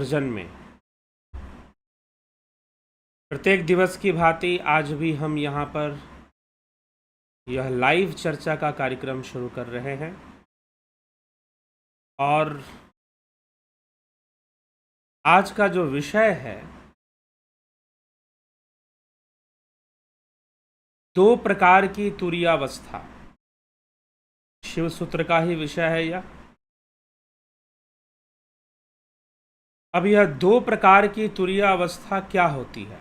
सृजन में। प्रत्येक दिवस की भांति आज भी हम यहाँ पर यह लाइव चर्चा का कार्यक्रम शुरू कर रहे हैं और आज का जो विषय है दो प्रकार की तुरीयावस्था, शिव सूत्र का ही विषय है यह। अब यह दो प्रकार की तुरीयावस्था क्या होती है?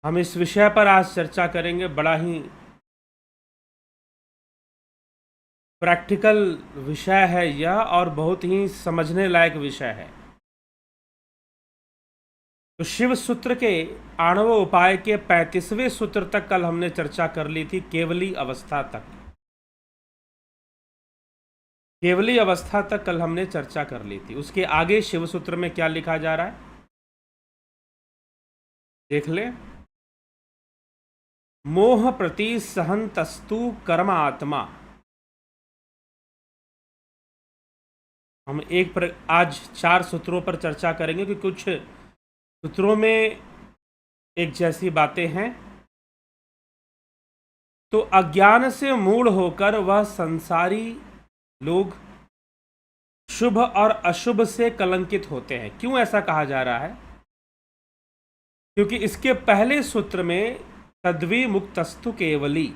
हम इस विषय पर आज चर्चा करेंगे। बड़ा ही प्रैक्टिकल विषय है यह और बहुत ही समझने लायक विषय है। तो शिव सूत्र के आणव उपाय के 35वें सूत्र तक कल हमने चर्चा कर ली थी, केवली अवस्था तक। केवली अवस्था तक कल हमने चर्चा कर ली थी। उसके आगे शिव सूत्र में क्या लिखा जा रहा है देख ले। मोह प्रति सहंतस्तु कर्म आत्मा। हम आज 4 सूत्रों पर चर्चा करेंगे कि कुछ सूत्रों में एक जैसी बातें हैं। तो अज्ञान से मूढ़ होकर वह संसारी लोग शुभ और अशुभ से कलंकित होते हैं। क्यों ऐसा कहा जा रहा है? क्योंकि इसके पहले सूत्र में तद्वी मुक्तस्तु केवली,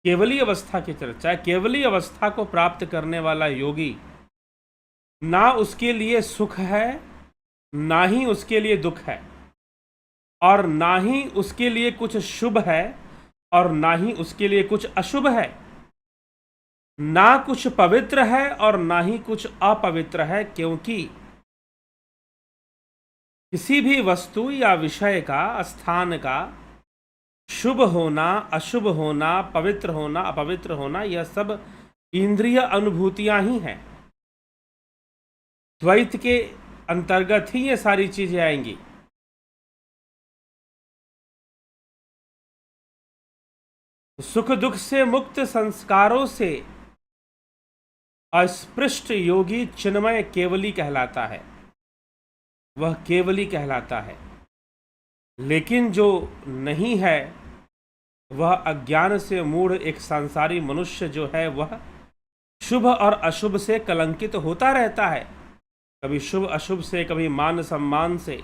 केवली अवस्था की चर्चा है। केवली अवस्था को प्राप्त करने वाला योगी ना उसके लिए सुख है, ना ही उसके लिए दुख है, और ना ही उसके लिए कुछ शुभ है और ना ही उसके लिए कुछ अशुभ है। ना कुछ पवित्र है और ना ही कुछ अपवित्र है, क्योंकि किसी भी वस्तु या विषय का, स्थान का शुभ होना, अशुभ होना, पवित्र होना, अपवित्र होना, यह सब इंद्रिय अनुभूतियां ही हैं। द्वैत के अंतर्गत ही ये सारी चीजें आएंगी। सुख दुख से मुक्त संस्कारों से अस्पृष्ट योगी चिन्मय केवली कहलाता है, वह केवली कहलाता है। लेकिन जो नहीं है वह अज्ञान से मूढ़ एक सांसारी मनुष्य जो है वह शुभ और अशुभ से कलंकित होता रहता है। कभी शुभ अशुभ से, कभी मान सम्मान से,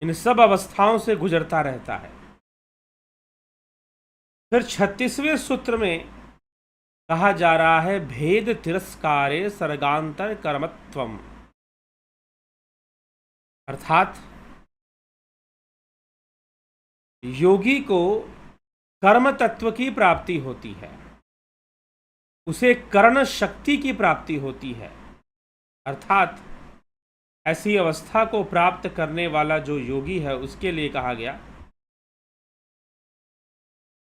इन सब अवस्थाओं से गुजरता रहता है। फिर 36वें सूत्र में कहा जा रहा है भेद तिरस्कारे सर्गांतर कर्मत्वम, अर्थात योगी को कर्म तत्व की प्राप्ति होती है, उसे कर्ण शक्ति की प्राप्ति होती है। अर्थात ऐसी अवस्था को प्राप्त करने वाला जो योगी है उसके लिए कहा गया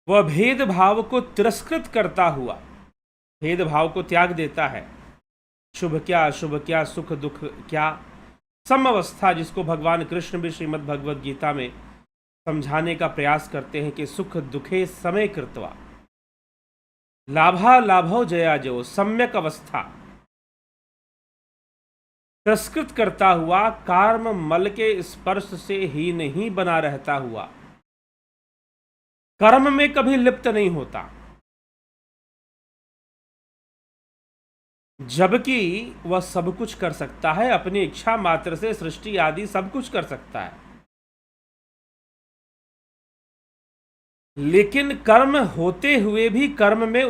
वह भेदभाव को तिरस्कृत करता हुआ, भेदभाव को त्याग देता है। शुभ क्या, अशुभ क्या, सुख दुख क्या, सम अवस्था जिसको भगवान कृष्ण भी श्रीमद् भगवद गीता में समझाने का प्रयास करते हैं कि सुख दुखे समय कृत्वा लाभा लाभो जया जो, सम्यक अवस्था तिरस्कृत करता हुआ, कार्म मल के स्पर्श से ही नहीं बना रहता हुआ, कर्म में कभी लिप्त नहीं होता, जबकि वह सब कुछ कर सकता है, अपनी इच्छा मात्र से सृष्टि आदि सब कुछ कर सकता है। लेकिन कर्म होते हुए भी कर्म में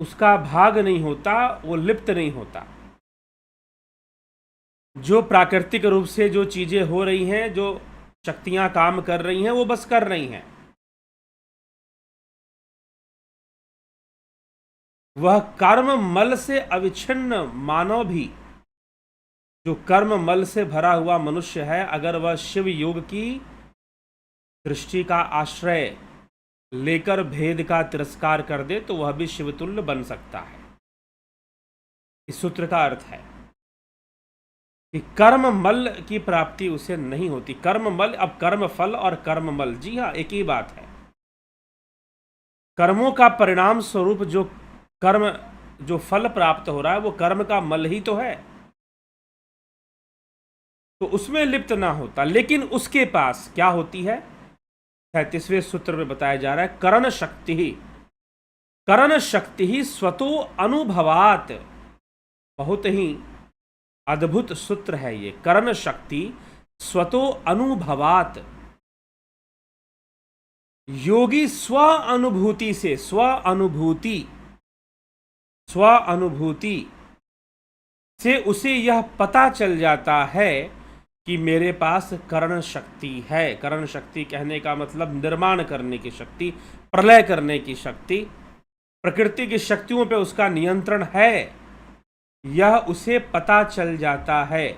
उसका भाग नहीं होता, वो लिप्त नहीं होता। जो प्राकृतिक रूप से जो चीजें हो रही हैं, जो शक्तियां काम कर रही हैं, वो बस कर रही हैं। वह कर्म मल से अविच्छिन्न मानव भी, जो कर्म मल से भरा हुआ मनुष्य है, अगर वह शिव योग की दृष्टि का आश्रय लेकर भेद का तिरस्कार कर दे तो वह भी शिवतुल्य बन सकता है। इस सूत्र का अर्थ है कि कर्म मल की प्राप्ति उसे नहीं होती। कर्म मल, अब कर्म फल और कर्म मल, जी हाँ, एक ही बात है। कर्मों का परिणाम स्वरूप जो फल प्राप्त हो रहा है वो कर्म का मल ही तो है, तो उसमें लिप्त ना होता। लेकिन उसके पास क्या होती है, 37वें सूत्र में बताया जा रहा है, करण शक्ति ही स्वतो अनुभवात। बहुत ही अद्भुत सूत्र है ये, करण शक्ति स्वतो अनुभवात। योगी स्व अनुभूति से उसे यह पता चल जाता है कि मेरे पास करण शक्ति है। करण शक्ति कहने का मतलब निर्माण करने की शक्ति, प्रलय करने की शक्ति, प्रकृति की शक्तियों पे उसका नियंत्रण है, यह उसे पता चल जाता है।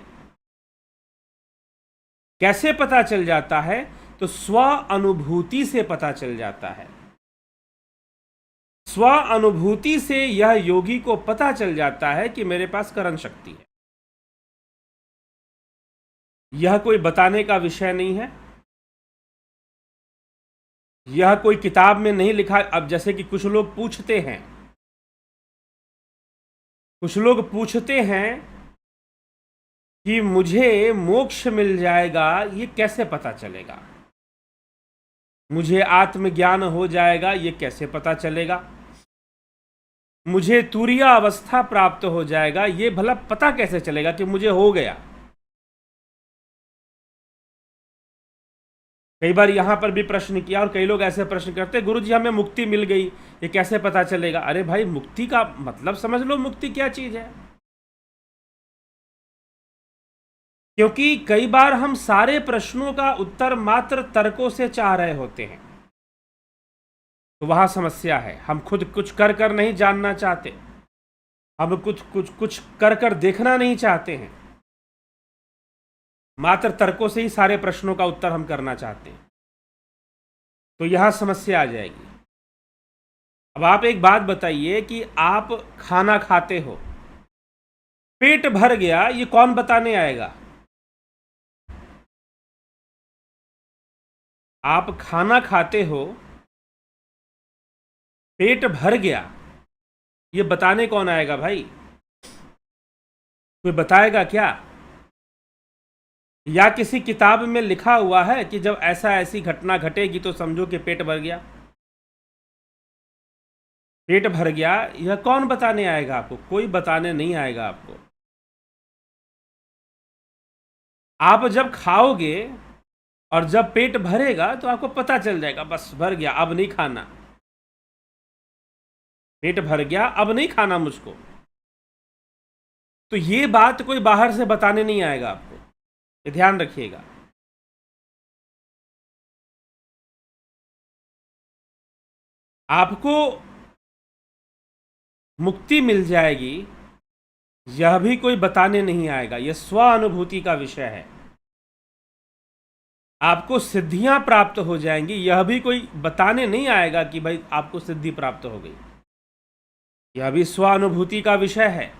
कैसे पता चल जाता है, तो स्व अनुभूति से पता चल जाता है। स्व अनुभूति से यह योगी को पता चल जाता है कि मेरे पास करण शक्ति है। यह कोई बताने का विषय नहीं है, यह कोई किताब में नहीं लिखा। अब जैसे कि कुछ लोग पूछते हैं कि मुझे मोक्ष मिल जाएगा, ये कैसे पता चलेगा? मुझे आत्मज्ञान हो जाएगा, ये कैसे पता चलेगा? मुझे तुरीय अवस्था प्राप्त हो जाएगा, ये भला पता कैसे चलेगा कि मुझे हो गया? कई बार यहां पर भी प्रश्न किया, और कई लोग ऐसे प्रश्न करते, गुरु जी हमें मुक्ति मिल गई, ये कैसे पता चलेगा? अरे भाई, मुक्ति का मतलब समझ लो, मुक्ति क्या चीज है। क्योंकि कई बार हम सारे प्रश्नों का उत्तर मात्र तर्कों से चाह रहे होते हैं, तो वहां समस्या है। हम खुद कुछ कर कर नहीं जानना चाहते, हम कुछ कर कर देखना नहीं चाहते हैं, मात्र तर्कों से ही सारे प्रश्नों का उत्तर हम करना चाहते हैं, तो यहां समस्या आ जाएगी। अब आप एक बात बताइए कि आप खाना खाते हो, पेट भर गया, ये कौन बताने आएगा? आप खाना खाते हो, पेट भर गया, ये बताने कौन आएगा भाई? कोई बताएगा क्या? या किसी किताब में लिखा हुआ है कि जब ऐसी घटना घटेगी तो समझो कि पेट भर गया? पेट भर गया, यह कौन बताने आएगा आपको? कोई बताने नहीं आएगा आपको। आप जब खाओगे और जब पेट भरेगा तो आपको पता चल जाएगा, बस भर गया, अब नहीं खाना, पेट भर गया, अब नहीं खाना मुझको। तो ये बात कोई बाहर से बताने नहीं आएगा आपको, ये ध्यान रखिएगा। आपको मुक्ति मिल जाएगी, यह भी कोई बताने नहीं आएगा, यह स्व अनुभूति का विषय है। आपको सिद्धियां प्राप्त हो जाएंगी, यह भी कोई बताने नहीं आएगा कि भाई आपको सिद्धि प्राप्त हो गई, यह भी स्व अनुभूति का विषय है।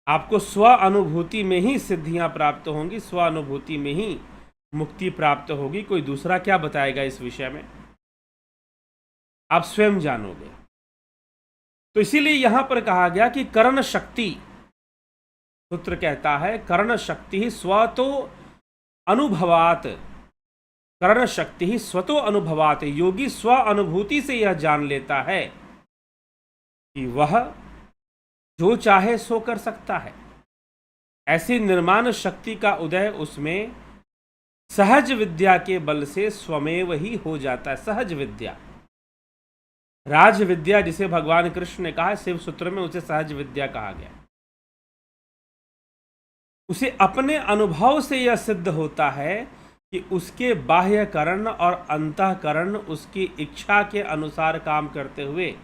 आपको स्व अनुभूति में ही सिद्धियां प्राप्त होंगी, स्व अनुभूति में ही मुक्ति प्राप्त होगी। कोई दूसरा क्या बताएगा इस विषय में? आप स्वयं जानोगे। तो इसीलिए यहां पर कहा गया कि करण शक्ति, सूत्र कहता है करण शक्ति ही स्वतो अनुभवात, करण शक्ति ही स्वतो अनुभवात। योगी स्व अनुभूति से यह जान लेता है कि वह जो चाहे सो कर सकता है। ऐसी निर्माण शक्ति का उदय उसमें सहज विद्या के बल से स्वमेव ही हो जाता है। सहज विद्या, राज विद्या जिसे भगवान कृष्ण ने कहा, शिव सूत्र में उसे सहज विद्या कहा गया। उसे अपने अनुभव से यह सिद्ध होता है कि उसके बाह्यकरण और अंतःकरण उसकी इच्छा के अनुसार काम करते हुए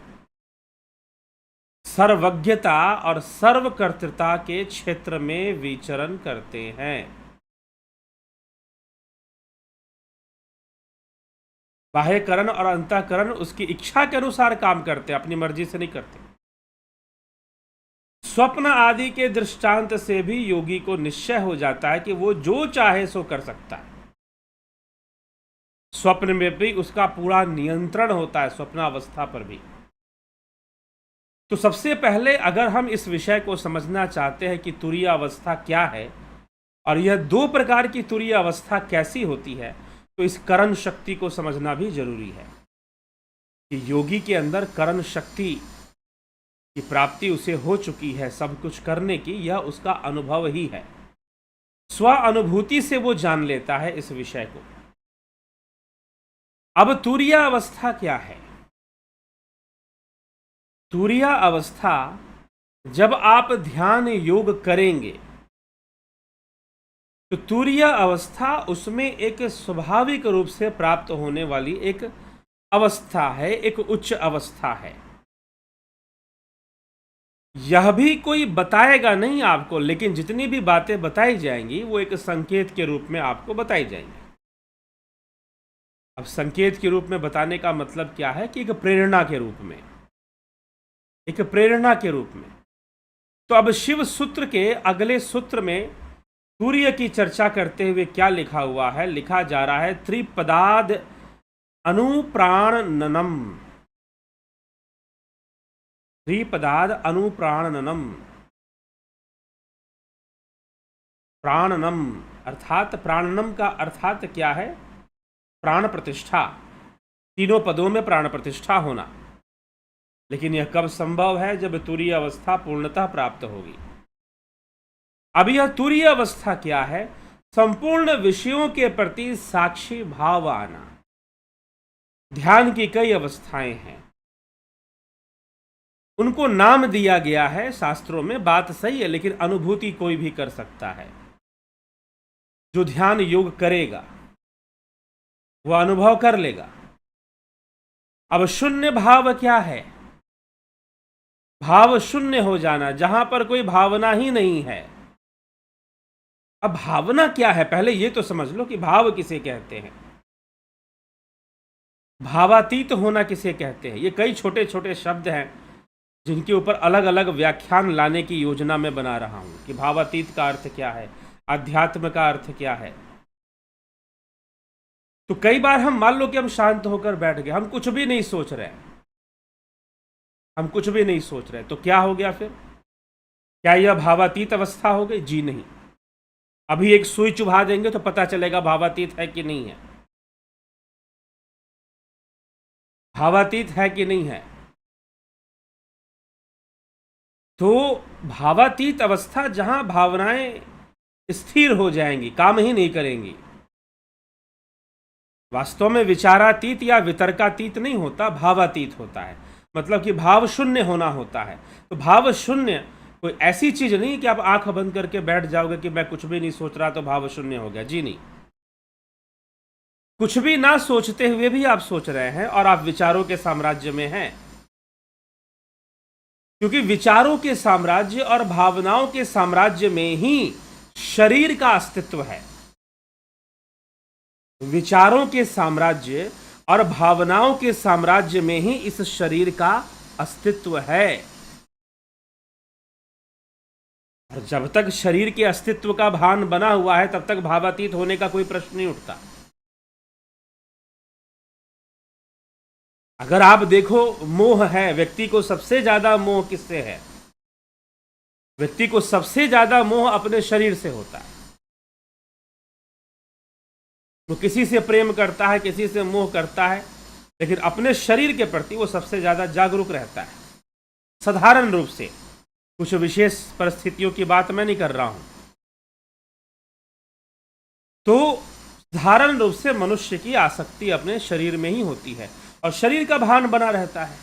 सर्वज्ञता और सर्वकर्तृता के क्षेत्र में विचरण करते हैं। बाह्यकरण और अंतःकरण उसकी इच्छा के अनुसार काम करते हैं, अपनी मर्जी से नहीं करते। स्वप्न आदि के दृष्टांत से भी योगी को निश्चय हो जाता है कि वो जो चाहे सो कर सकता है। स्वप्न में भी उसका पूरा नियंत्रण होता है, स्वप्नावस्था पर भी। तो सबसे पहले अगर हम इस विषय को समझना चाहते हैं कि तुरीय अवस्था क्या है और यह दो प्रकार की तुरीय अवस्था कैसी होती है, तो इस करण शक्ति को समझना भी जरूरी है कि योगी के अंदर करण शक्ति की प्राप्ति उसे हो चुकी है, सब कुछ करने की, यह उसका अनुभव ही है। स्व अनुभूति से वो जान लेता है इस विषय को। अब तुरीय अवस्था क्या है? तुरीय अवस्था जब आप ध्यान योग करेंगे तो तुरीय अवस्था उसमें एक स्वाभाविक रूप से प्राप्त होने वाली एक अवस्था है, एक उच्च अवस्था है। यह भी कोई बताएगा नहीं आपको, लेकिन जितनी भी बातें बताई जाएंगी वो एक संकेत के रूप में आपको बताई जाएंगी। अब संकेत के रूप में बताने का मतलब क्या है कि एक प्रेरणा के रूप में, एक प्रेरणा के रूप में। तो अब शिव सूत्र के अगले सूत्र में सूर्य की चर्चा करते हुए क्या लिखा हुआ है? लिखा जा रहा है त्रिपदाद अनुप्राणनम, त्रिपदाद अनुप्राणनम। प्राणनम अर्थात, प्राणनम का अर्थात क्या है? प्राण प्रतिष्ठा, तीनों पदों में प्राण प्रतिष्ठा होना। लेकिन यह कब संभव है? जब तुरीय अवस्था पूर्णतः प्राप्त होगी। अब यह तुरीय अवस्था क्या है? संपूर्ण विषयों के प्रति साक्षी भाव आना। ध्यान की कई अवस्थाएं हैं, उनको नाम दिया गया है शास्त्रों में, बात सही है, लेकिन अनुभूति कोई भी कर सकता है। जो ध्यान योग करेगा वह अनुभव कर लेगा। अब शून्य भाव क्या है? भाव शून्य हो जाना, जहां पर कोई भावना ही नहीं है। अब भावना क्या है? पहले ये तो समझ लो कि भाव किसे कहते हैं, भावातीत होना किसे कहते हैं। ये कई छोटे छोटे शब्द हैं जिनके ऊपर अलग अलग व्याख्यान लाने की योजना में बना रहा हूं कि भावातीत का अर्थ क्या है, अध्यात्म का अर्थ क्या है। तो कई बार हम मान लो कि हम शांत होकर बैठ गए, हम कुछ भी नहीं सोच रहे, हम कुछ भी नहीं सोच रहे, तो क्या हो गया फिर? क्या यह भावातीत अवस्था हो गई? जी नहीं। अभी एक सुई चुभा देंगे तो पता चलेगा भावातीत है कि नहीं है, भावातीत है कि नहीं है। तो भावातीत अवस्था जहां भावनाएं स्थिर हो जाएंगी, काम ही नहीं करेंगी। वास्तव में विचारातीत या वितर्कातीत नहीं होता, भावातीत होता है। मतलब कि भाव शून्य होना होता है। तो भाव शून्य कोई ऐसी चीज नहीं कि आप आंख बंद करके बैठ जाओगे कि मैं कुछ भी नहीं सोच रहा तो भाव शून्य हो गया। जी नहीं, कुछ भी ना सोचते हुए भी आप सोच रहे हैं और आप विचारों के साम्राज्य में हैं, क्योंकि विचारों के साम्राज्य और भावनाओं के साम्राज्य में ही शरीर का अस्तित्व है। विचारों के साम्राज्य और भावनाओं के साम्राज्य में ही इस शरीर का अस्तित्व है। और जब तक शरीर के अस्तित्व का भान बना हुआ है तब तक भावातीत होने का कोई प्रश्न नहीं उठता। अगर आप देखो, मोह है, व्यक्ति को सबसे ज्यादा मोह किससे है? व्यक्ति को सबसे ज्यादा मोह अपने शरीर से होता है। वो किसी से प्रेम करता है, किसी से मोह करता है, लेकिन अपने शरीर के प्रति वो सबसे ज्यादा जागरूक रहता है। साधारण रूप से, कुछ विशेष परिस्थितियों की बात मैं नहीं कर रहा हूं। तो साधारण रूप से मनुष्य की आसक्ति अपने शरीर में ही होती है और शरीर का भान बना रहता है।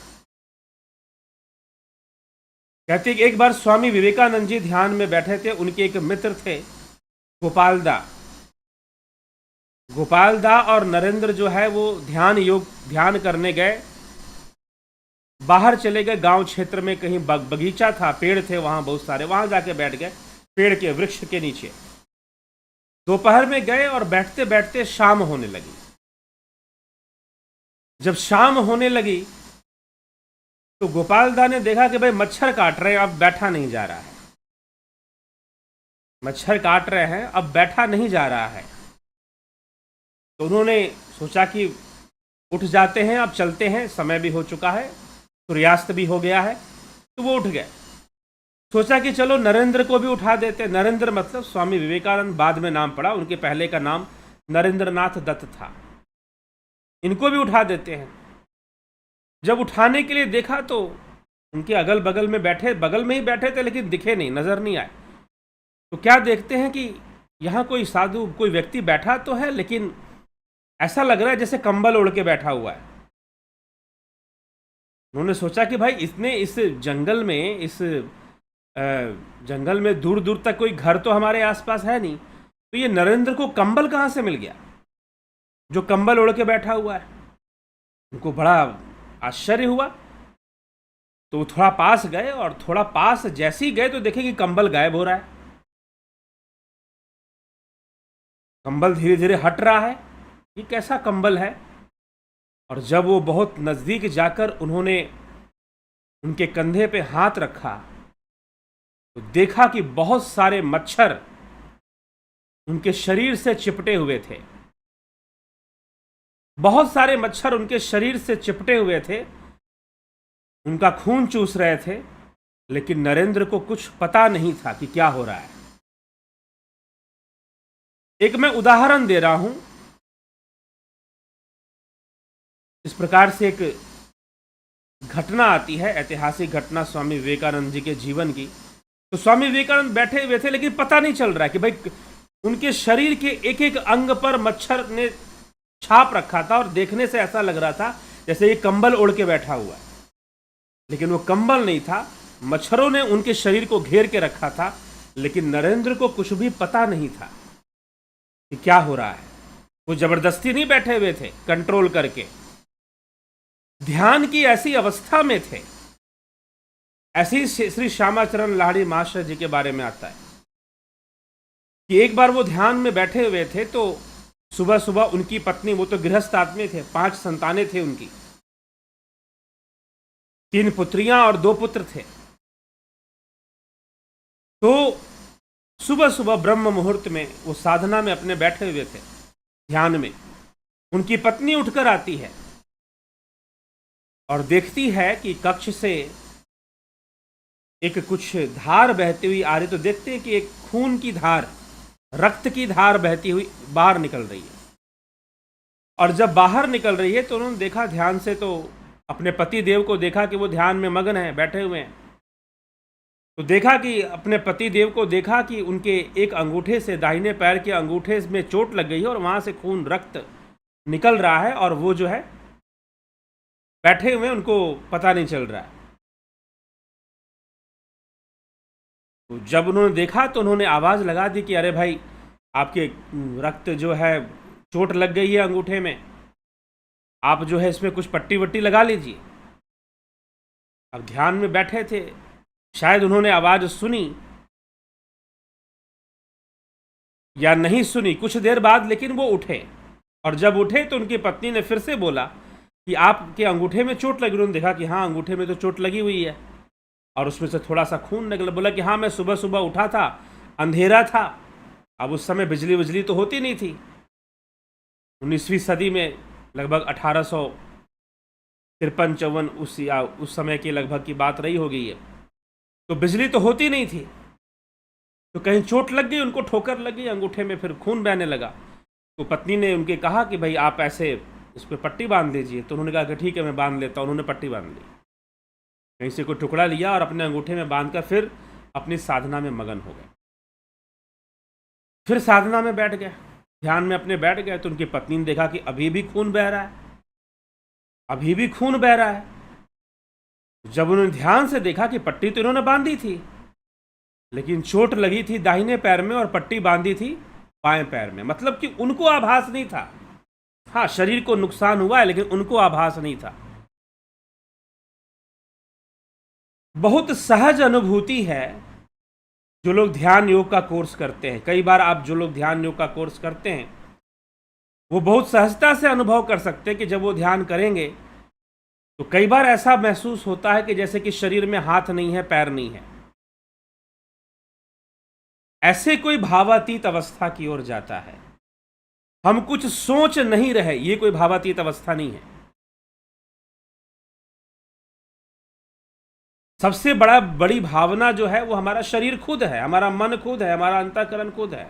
कहते कि एक बार स्वामी विवेकानंद जी ध्यान में बैठे थे, उनके एक मित्र थे गोपालदा। गोपालदा और नरेंद्र जो है वो ध्यान करने गए, बाहर चले गए, गांव क्षेत्र में कहीं बगीचा था, पेड़ थे वहां बहुत सारे, वहां जाके बैठ गए पेड़ के वृक्ष के नीचे। दोपहर में गए और बैठते बैठते शाम होने लगी। जब शाम होने लगी तो गोपालदा ने देखा कि भाई मच्छर काट रहे हैं, अब बैठा नहीं जा रहा है। मच्छर काट रहे हैं, अब बैठा नहीं जा रहा है। तो उन्होंने सोचा कि उठ जाते हैं, अब चलते हैं, समय भी हो चुका है, सूर्यास्त भी हो गया है। तो वो उठ गए। सोचा कि चलो नरेंद्र को भी उठा देते। नरेंद्र मतलब स्वामी विवेकानंद, बाद में नाम पड़ा, उनके पहले का नाम नरेंद्रनाथ दत्त था। इनको भी उठा देते हैं। जब उठाने के लिए देखा तो उनके अगल बगल में बैठे, बगल में ही बैठे थे लेकिन दिखे नहीं, नजर नहीं आए। तो क्या देखते हैं कि यहाँ कोई साधु, कोई व्यक्ति बैठा तो है, लेकिन ऐसा लग रहा है जैसे कंबल ओढ़ के बैठा हुआ है। उन्होंने सोचा कि भाई इसने इस जंगल में, इस जंगल में दूर दूर तक कोई घर तो हमारे आसपास है नहीं, तो ये नरेंद्र को कंबल कहाँ से मिल गया जो कंबल ओढ़ के बैठा हुआ है। उनको बड़ा आश्चर्य हुआ। तो वो थोड़ा पास गए, और थोड़ा पास जैसे ही गए तो देखे कि कंबल गायब हो रहा है। कंबल धीरे धीरे हट रहा है। ये कैसा कंबल है? और जब वो बहुत नजदीक जाकर उन्होंने उनके कंधे पे हाथ रखा तो देखा कि बहुत सारे मच्छर उनके शरीर से चिपटे हुए थे। बहुत सारे मच्छर उनके शरीर से चिपटे हुए थे, उनका खून चूस रहे थे, लेकिन नरेंद्र को कुछ पता नहीं था कि क्या हो रहा है। एक मैं उदाहरण दे रहा हूं। इस प्रकार से एक घटना आती है, ऐतिहासिक घटना स्वामी विवेकानंद जी के जीवन की। तो स्वामी विवेकानंद बैठे हुए थे, लेकिन पता नहीं चल रहा है कि भाई उनके शरीर के एक एक अंग पर मच्छर ने छाप रखा था, और देखने से ऐसा लग रहा था जैसे ये कंबल ओढ़ के बैठा हुआ है। लेकिन वो कंबल नहीं था, मच्छरों ने उनके शरीर को घेर के रखा था, लेकिन नरेंद्र को कुछ भी पता नहीं था कि क्या हो रहा है। वो जबरदस्ती नहीं बैठे हुए थे, कंट्रोल करके ध्यान की ऐसी अवस्था में थे। ऐसी श्री श्यामाचरण लाहिड़ी महाशय जी के बारे में आता है कि एक बार वो ध्यान में बैठे हुए थे, तो सुबह सुबह उनकी पत्नी, वो तो गृहस्थ आदमी थे, 5 संतानें थे उनकी, 3 पुत्रियां और 2 पुत्र थे। तो सुबह सुबह ब्रह्म मुहूर्त में वो साधना में अपने बैठे हुए थे, ध्यान में। उनकी पत्नी उठकर आती है और देखती है कि कक्ष से एक कुछ धार बहती हुई आ रही। तो देखते हैं कि एक खून की धार, रक्त की धार बहती हुई बाहर निकल रही है। और जब बाहर निकल रही है तो उन्होंने देखा ध्यान से, तो अपने पति देव को देखा कि वो ध्यान में मगन है, बैठे हुए हैं। तो देखा कि अपने पति देव को देखा कि उनके एक अंगूठे से, दाहिने पैर के अंगूठे में चोट लग गई है, और वहां से खून, रक्त निकल रहा है, और वो जो है बैठे हुए, उनको पता नहीं चल रहा है। तो जब उन्होंने देखा तो उन्होंने आवाज लगा दी कि अरे भाई, आपके रक्त जो है, चोट लग गई है अंगूठे में, आप जो है इसमें कुछ पट्टी वट्टी लगा लीजिए। अब ध्यान में बैठे थे, शायद उन्होंने आवाज सुनी या नहीं सुनी कुछ देर बाद, लेकिन वो उठे। और जब उठे तो उनकी पत्नी ने फिर से बोला कि आपके अंगूठे में चोट लगी। उन्होंने देखा कि हाँ, अंगूठे में तो चोट लगी हुई है, और उसमें से थोड़ा सा खून निकला। बोला कि हाँ, मैं सुबह सुबह उठा था, अंधेरा था, अब उस समय बिजली विजली तो होती नहीं थी। 19वीं सदी में लगभग 1853-54 उस समय की लगभग की बात रही हो गई है। तो बिजली तो होती नहीं थी, तो कहीं चोट लग गई, उनको ठोकर लग गई अंगूठे में, फिर खून बहने लगा। तो पत्नी ने उनके कहा कि भाई आप ऐसे इस पर पट्टी बांध दीजिए। तो उन्होंने कहा कि ठीक है, मैं बांध लेता हूँ। उन्होंने पट्टी बांध ली, कहीं से कोई टुकड़ा लिया और अपने अंगूठे में बांधकर फिर अपनी साधना में मगन हो गए। फिर साधना में बैठ गए, ध्यान में अपने बैठ गए। तो उनकी पत्नी ने देखा कि अभी भी खून बह रहा है, अभी भी खून बह रहा है। जब उन्होंने ध्यान से देखा कि पट्टी तो इन्होंने बांधी थी, लेकिन चोट लगी थी दाहिने पैर में और पट्टी बांधी थी बाएं पैर में, मतलब कि उनको आभास नहीं था। हाँ, शरीर को नुकसान हुआ है, लेकिन उनको आभास नहीं था। बहुत सहज अनुभूति है जो लोग ध्यान योग का कोर्स करते हैं। कई बार आप जो लोग ध्यान योग का कोर्स करते हैं, वो बहुत सहजता से अनुभव कर सकते हैं कि जब वो ध्यान करेंगे तो कई बार ऐसा महसूस होता है कि जैसे कि शरीर में हाथ नहीं है, पैर नहीं है। ऐसे कोई भावातीत अवस्था की ओर जाता है। हम कुछ सोच नहीं रहे, ये कोई भावातीत अवस्था नहीं है। सबसे बड़ी भावना जो है वो हमारा शरीर खुद है, हमारा मन खुद है, हमारा अंतःकरण खुद है।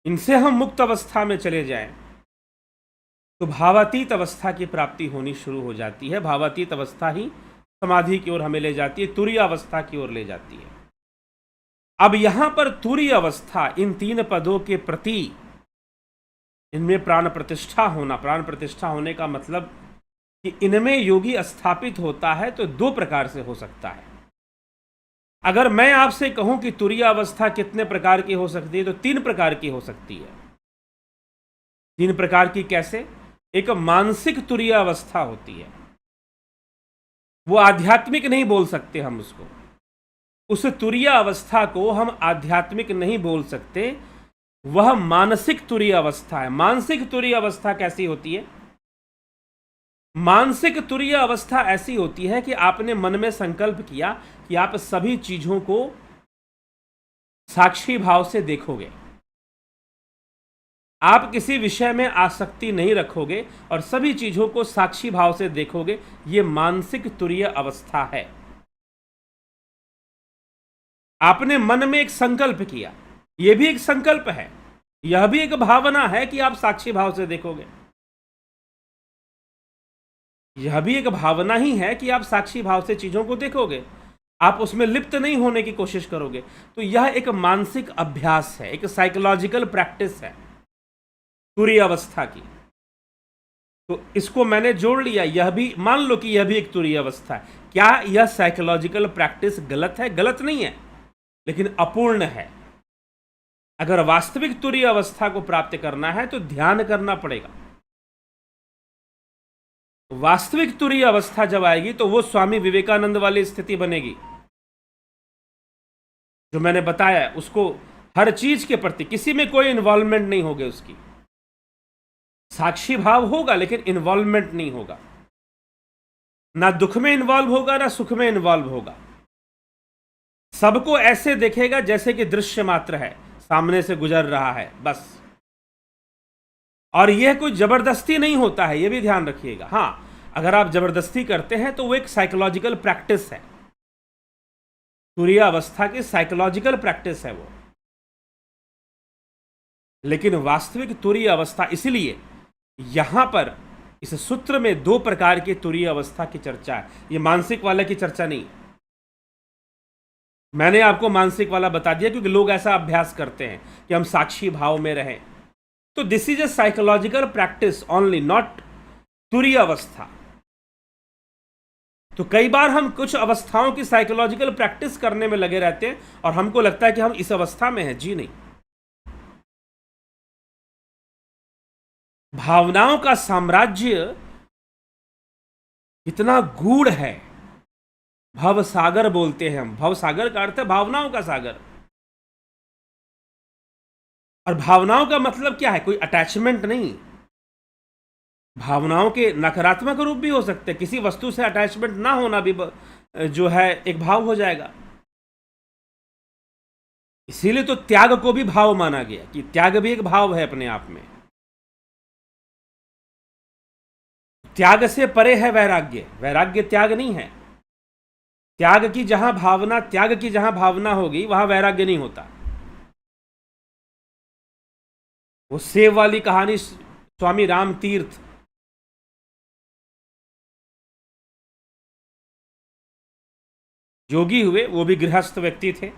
इनसे हम मुक्त अवस्था में चले जाएं तो भावातीत अवस्था की प्राप्ति होनी शुरू हो जाती है। भावातीत अवस्था ही समाधि की ओर हमें ले जाती है, तुरीय अवस्था की ओर ले जाती है। अब यहां पर तुरीय अवस्था, इन 3 पदों के प्रति इनमें प्राण प्रतिष्ठा होना, प्राण प्रतिष्ठा होने का मतलब कि इनमें योगी स्थापित होता है तो 2 प्रकार से हो सकता है। अगर मैं आपसे कहूं कि तुरीय अवस्था कितने प्रकार की हो सकती है, तो 3 प्रकार की हो सकती है। 3 प्रकार की कैसे? एक मानसिक तुरीय अवस्था होती है, वो आध्यात्मिक नहीं बोल सकते हम उसको, उस तुरीय अवस्था को हम आध्यात्मिक नहीं बोल सकते, वह मानसिक तुरीय अवस्था है। मानसिक तुरीय अवस्था कैसी होती है? मानसिक तुरीय अवस्था ऐसी होती है कि आपने मन में संकल्प किया कि आप सभी चीजों को साक्षी भाव से देखोगे, आप किसी विषय में आसक्ति नहीं रखोगे और सभी चीजों को साक्षी भाव से देखोगे। यह मानसिक तुरीय अवस्था है। आपने मन में एक संकल्प किया, यह भी एक संकल्प है, यह भी एक भावना है कि आप साक्षी भाव से देखोगे। यह भी एक भावना ही है कि आप साक्षी भाव से चीजों को देखोगे, आप उसमें लिप्त नहीं होने की कोशिश करोगे। तो यह एक मानसिक अभ्यास है, एक साइकोलॉजिकल प्रैक्टिस है तुरीय अवस्था की। तो इसको मैंने जोड़ लिया, यह भी मान लो कि यह भी एक तुरीय अवस्था है। क्या यह साइकोलॉजिकल प्रैक्टिस गलत है? गलत नहीं है, लेकिन अपूर्ण है। अगर वास्तविक तुरीय अवस्था को प्राप्त करना है तो ध्यान करना पड़ेगा। वास्तविक तुरीय अवस्था जब आएगी तो वो स्वामी विवेकानंद वाली स्थिति बनेगी जो मैंने बताया। उसको हर चीज के प्रति किसी में कोई इन्वॉल्वमेंट नहीं होगी, उसकी साक्षी भाव होगा लेकिन इन्वॉल्वमेंट नहीं होगा, ना दुख में इन्वॉल्व होगा ना सुख में इन्वॉल्व होगा। सबको ऐसे देखेगा जैसे कि दृश्य मात्र है, सामने से गुजर रहा है बस। और यह कोई जबरदस्ती नहीं होता है, यह भी ध्यान रखिएगा। हां, अगर आप जबरदस्ती करते हैं तो वो एक साइकोलॉजिकल प्रैक्टिस है, तुरीय अवस्था की साइकोलॉजिकल प्रैक्टिस है वो। लेकिन वास्तविक तुरीय अवस्था, इसलिए यहां पर इस सूत्र में 2 प्रकार की तुरीय अवस्था की चर्चा है, यह मानसिक वाले की चर्चा नहीं। मैंने आपको मानसिक वाला बता दिया क्योंकि लोग ऐसा अभ्यास करते हैं कि हम साक्षी भाव में रहें। तो this is a psychological practice only, not तुरीय अवस्था। तो कई बार हम कुछ अवस्थाओं की साइकोलॉजिकल प्रैक्टिस करने में लगे रहते हैं और हमको लगता है कि हम इस अवस्था में हैं। जी नहीं, भावनाओं का साम्राज्य इतना गूढ़ है। भव सागर बोलते हैं हम, भव सागर का अर्थ है भावनाओं का सागर। और भावनाओं का मतलब क्या है? कोई अटैचमेंट नहीं। भावनाओं के नकारात्मक रूप भी हो सकते हैं, किसी वस्तु से अटैचमेंट ना होना भी जो है एक भाव हो जाएगा। इसीलिए तो त्याग को भी भाव माना गया कि त्याग भी एक भाव है अपने आप में। त्याग से परे है वैराग्य, वैराग्य त्याग नहीं है। त्याग की जहां भावना होगी वहां वैराग्य नहीं होता। वो सेव वाली कहानी स्वामी राम तीर्थ, योगी हुए, वो भी गृहस्थ व्यक्ति थे।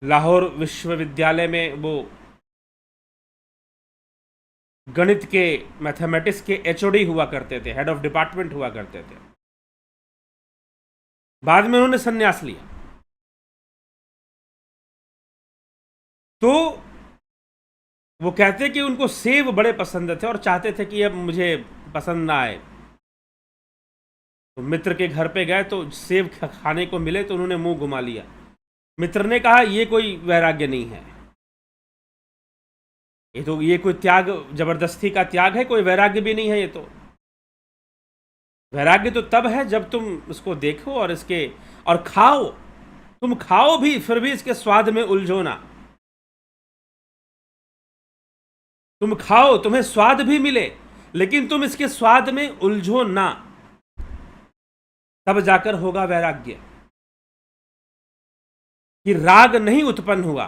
लाहौर विश्वविद्यालय में वो गणित के, मैथमेटिक्स के एचओडी हुआ करते थे, हेड ऑफ डिपार्टमेंट हुआ करते थे। बाद में उन्होंने संन्यास लिया। तो वो कहते कि उनको सेब बड़े पसंद थे और चाहते थे कि अब मुझे पसंद ना आए। तो मित्र के घर पे गए तो सेब खाने को मिले तो उन्होंने मुंह घुमा लिया। मित्र ने कहा ये कोई वैराग्य नहीं है, ये कोई त्याग, जबरदस्ती का त्याग है, कोई वैराग्य भी नहीं है। ये तो वैराग्य तो तब है जब तुम इसको देखो और इसके और खाओ। तुम खाओ भी फिर भी इसके स्वाद में उलझो ना। तुम खाओ, तुम्हें स्वाद भी मिले, लेकिन तुम इसके स्वाद में उलझो ना, तब जाकर होगा वैराग्य। कि राग नहीं उत्पन्न हुआ,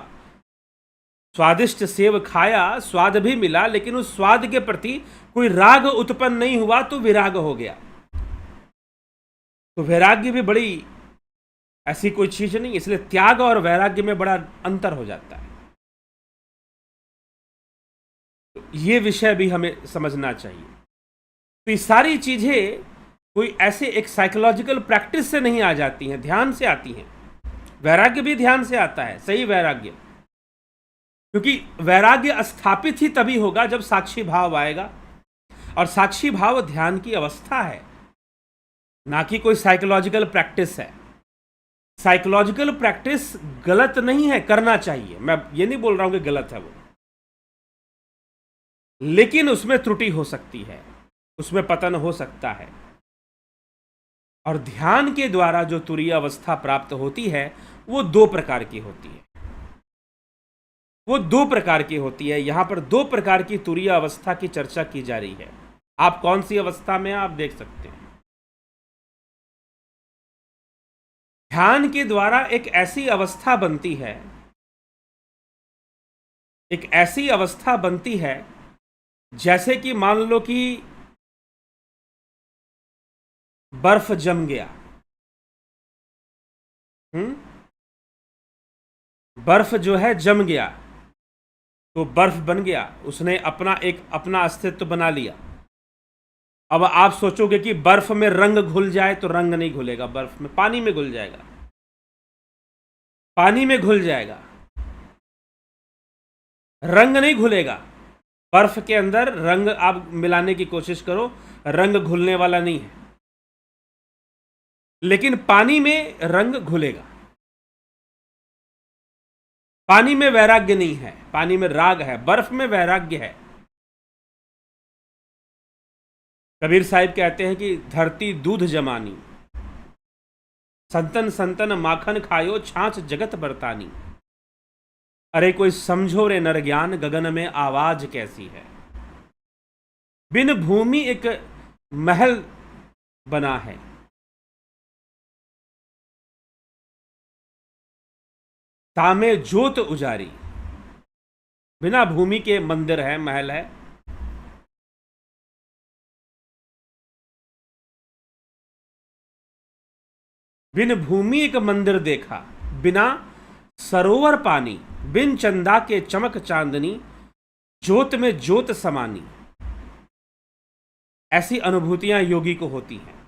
स्वादिष्ट सेव खाया, स्वाद भी मिला, लेकिन उस स्वाद के प्रति कोई राग उत्पन्न नहीं हुआ, तो विराग हो गया। तो वैराग्य भी बड़ी ऐसी कोई चीज नहीं, इसलिए त्याग और वैराग्य में बड़ा अंतर हो जाता है। तो ये विषय भी हमें समझना चाहिए। तो ये सारी चीजें कोई ऐसे एक साइकोलॉजिकल प्रैक्टिस से नहीं आ जाती हैं, ध्यान से आती हैं। वैराग्य भी ध्यान से आता है, सही वैराग्य, क्योंकि वैराग्य स्थापित ही तभी होगा जब साक्षी भाव आएगा, और साक्षी भाव ध्यान की अवस्था है, ना कि कोई साइकोलॉजिकल प्रैक्टिस है। साइकोलॉजिकल प्रैक्टिस गलत नहीं है, करना चाहिए, मैं ये नहीं बोल रहा हूं कि गलत है वो, लेकिन उसमें त्रुटि हो सकती है, उसमें पतन हो सकता है। और ध्यान के द्वारा जो तुरीय अवस्था प्राप्त होती है वो दो प्रकार की होती है, वो दो प्रकार की होती है। यहां पर दो प्रकार की तुरीय अवस्था की चर्चा की जा रही है। आप कौन सी अवस्था में आप देख सकते हैं। ध्यान के द्वारा एक ऐसी अवस्था बनती है, एक ऐसी अवस्था बनती है जैसे कि मान लो कि बर्फ जम गया, बर्फ जो है जम गया, तो बर्फ बन गया, उसने अपना अस्तित्व बना लिया। अब आप सोचोगे कि बर्फ में रंग घुल जाए, तो रंग नहीं घुलेगा बर्फ में, पानी में घुल जाएगा, पानी में घुल जाएगा, रंग नहीं घुलेगा। बर्फ के अंदर रंग आप मिलाने की कोशिश करो, रंग घुलने वाला नहीं है, लेकिन पानी में रंग घुलेगा। पानी में वैराग्य नहीं है, पानी में राग है, बर्फ में वैराग्य है। कबीर साहिब कहते हैं कि धरती दूध जमानी, संतन संतन माखन खायो, छाछ जगत बरतानी। अरे कोई समझो रे नर ज्ञान, गगन में आवाज कैसी है। बिन भूमि एक महल बना है, तामे ज्योत उजारी। बिना भूमि के मंदिर है, महल है। बिन भूमि एक मंदिर देखा, बिना सरोवर पानी, बिन चंदा के चमक चांदनी, ज्योत में ज्योत समानी। ऐसी अनुभूतियां योगी को होती हैं।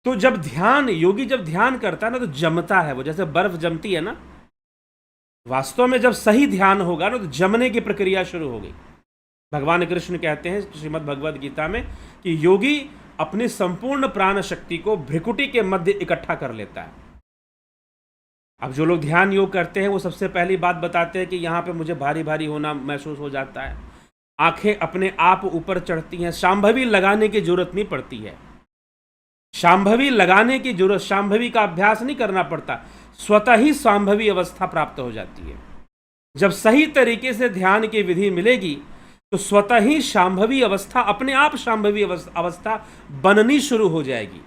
तो जब योगी जब ध्यान करता है ना, तो जमता है वो, जैसे बर्फ जमती है ना। वास्तव में जब सही ध्यान होगा ना, तो जमने की प्रक्रिया शुरू हो गई। भगवान कृष्ण कहते हैं श्रीमद् भगवद गीता में कि योगी अपनी संपूर्ण प्राण शक्ति को भ्रिकुटी के मध्य इकट्ठा कर लेता है। अब जो लोग ध्यान योग करते हैं वो सबसे पहली बात बताते हैं कि यहाँ पे मुझे भारी भारी होना महसूस हो जाता है, आंखें अपने आप ऊपर चढ़ती हैं। शांभवी लगाने की जरूरत नहीं पड़ती है, शांभवी लगाने की जरूरत, शांभवी का अभ्यास नहीं करना पड़ता, स्वतः ही शांभवी अवस्था प्राप्त हो जाती है। जब सही तरीके से ध्यान की विधि मिलेगी तो स्वतः ही शांभवी अवस्था, अपने आप शांभवी अवस्था बननी शुरू हो जाएगी।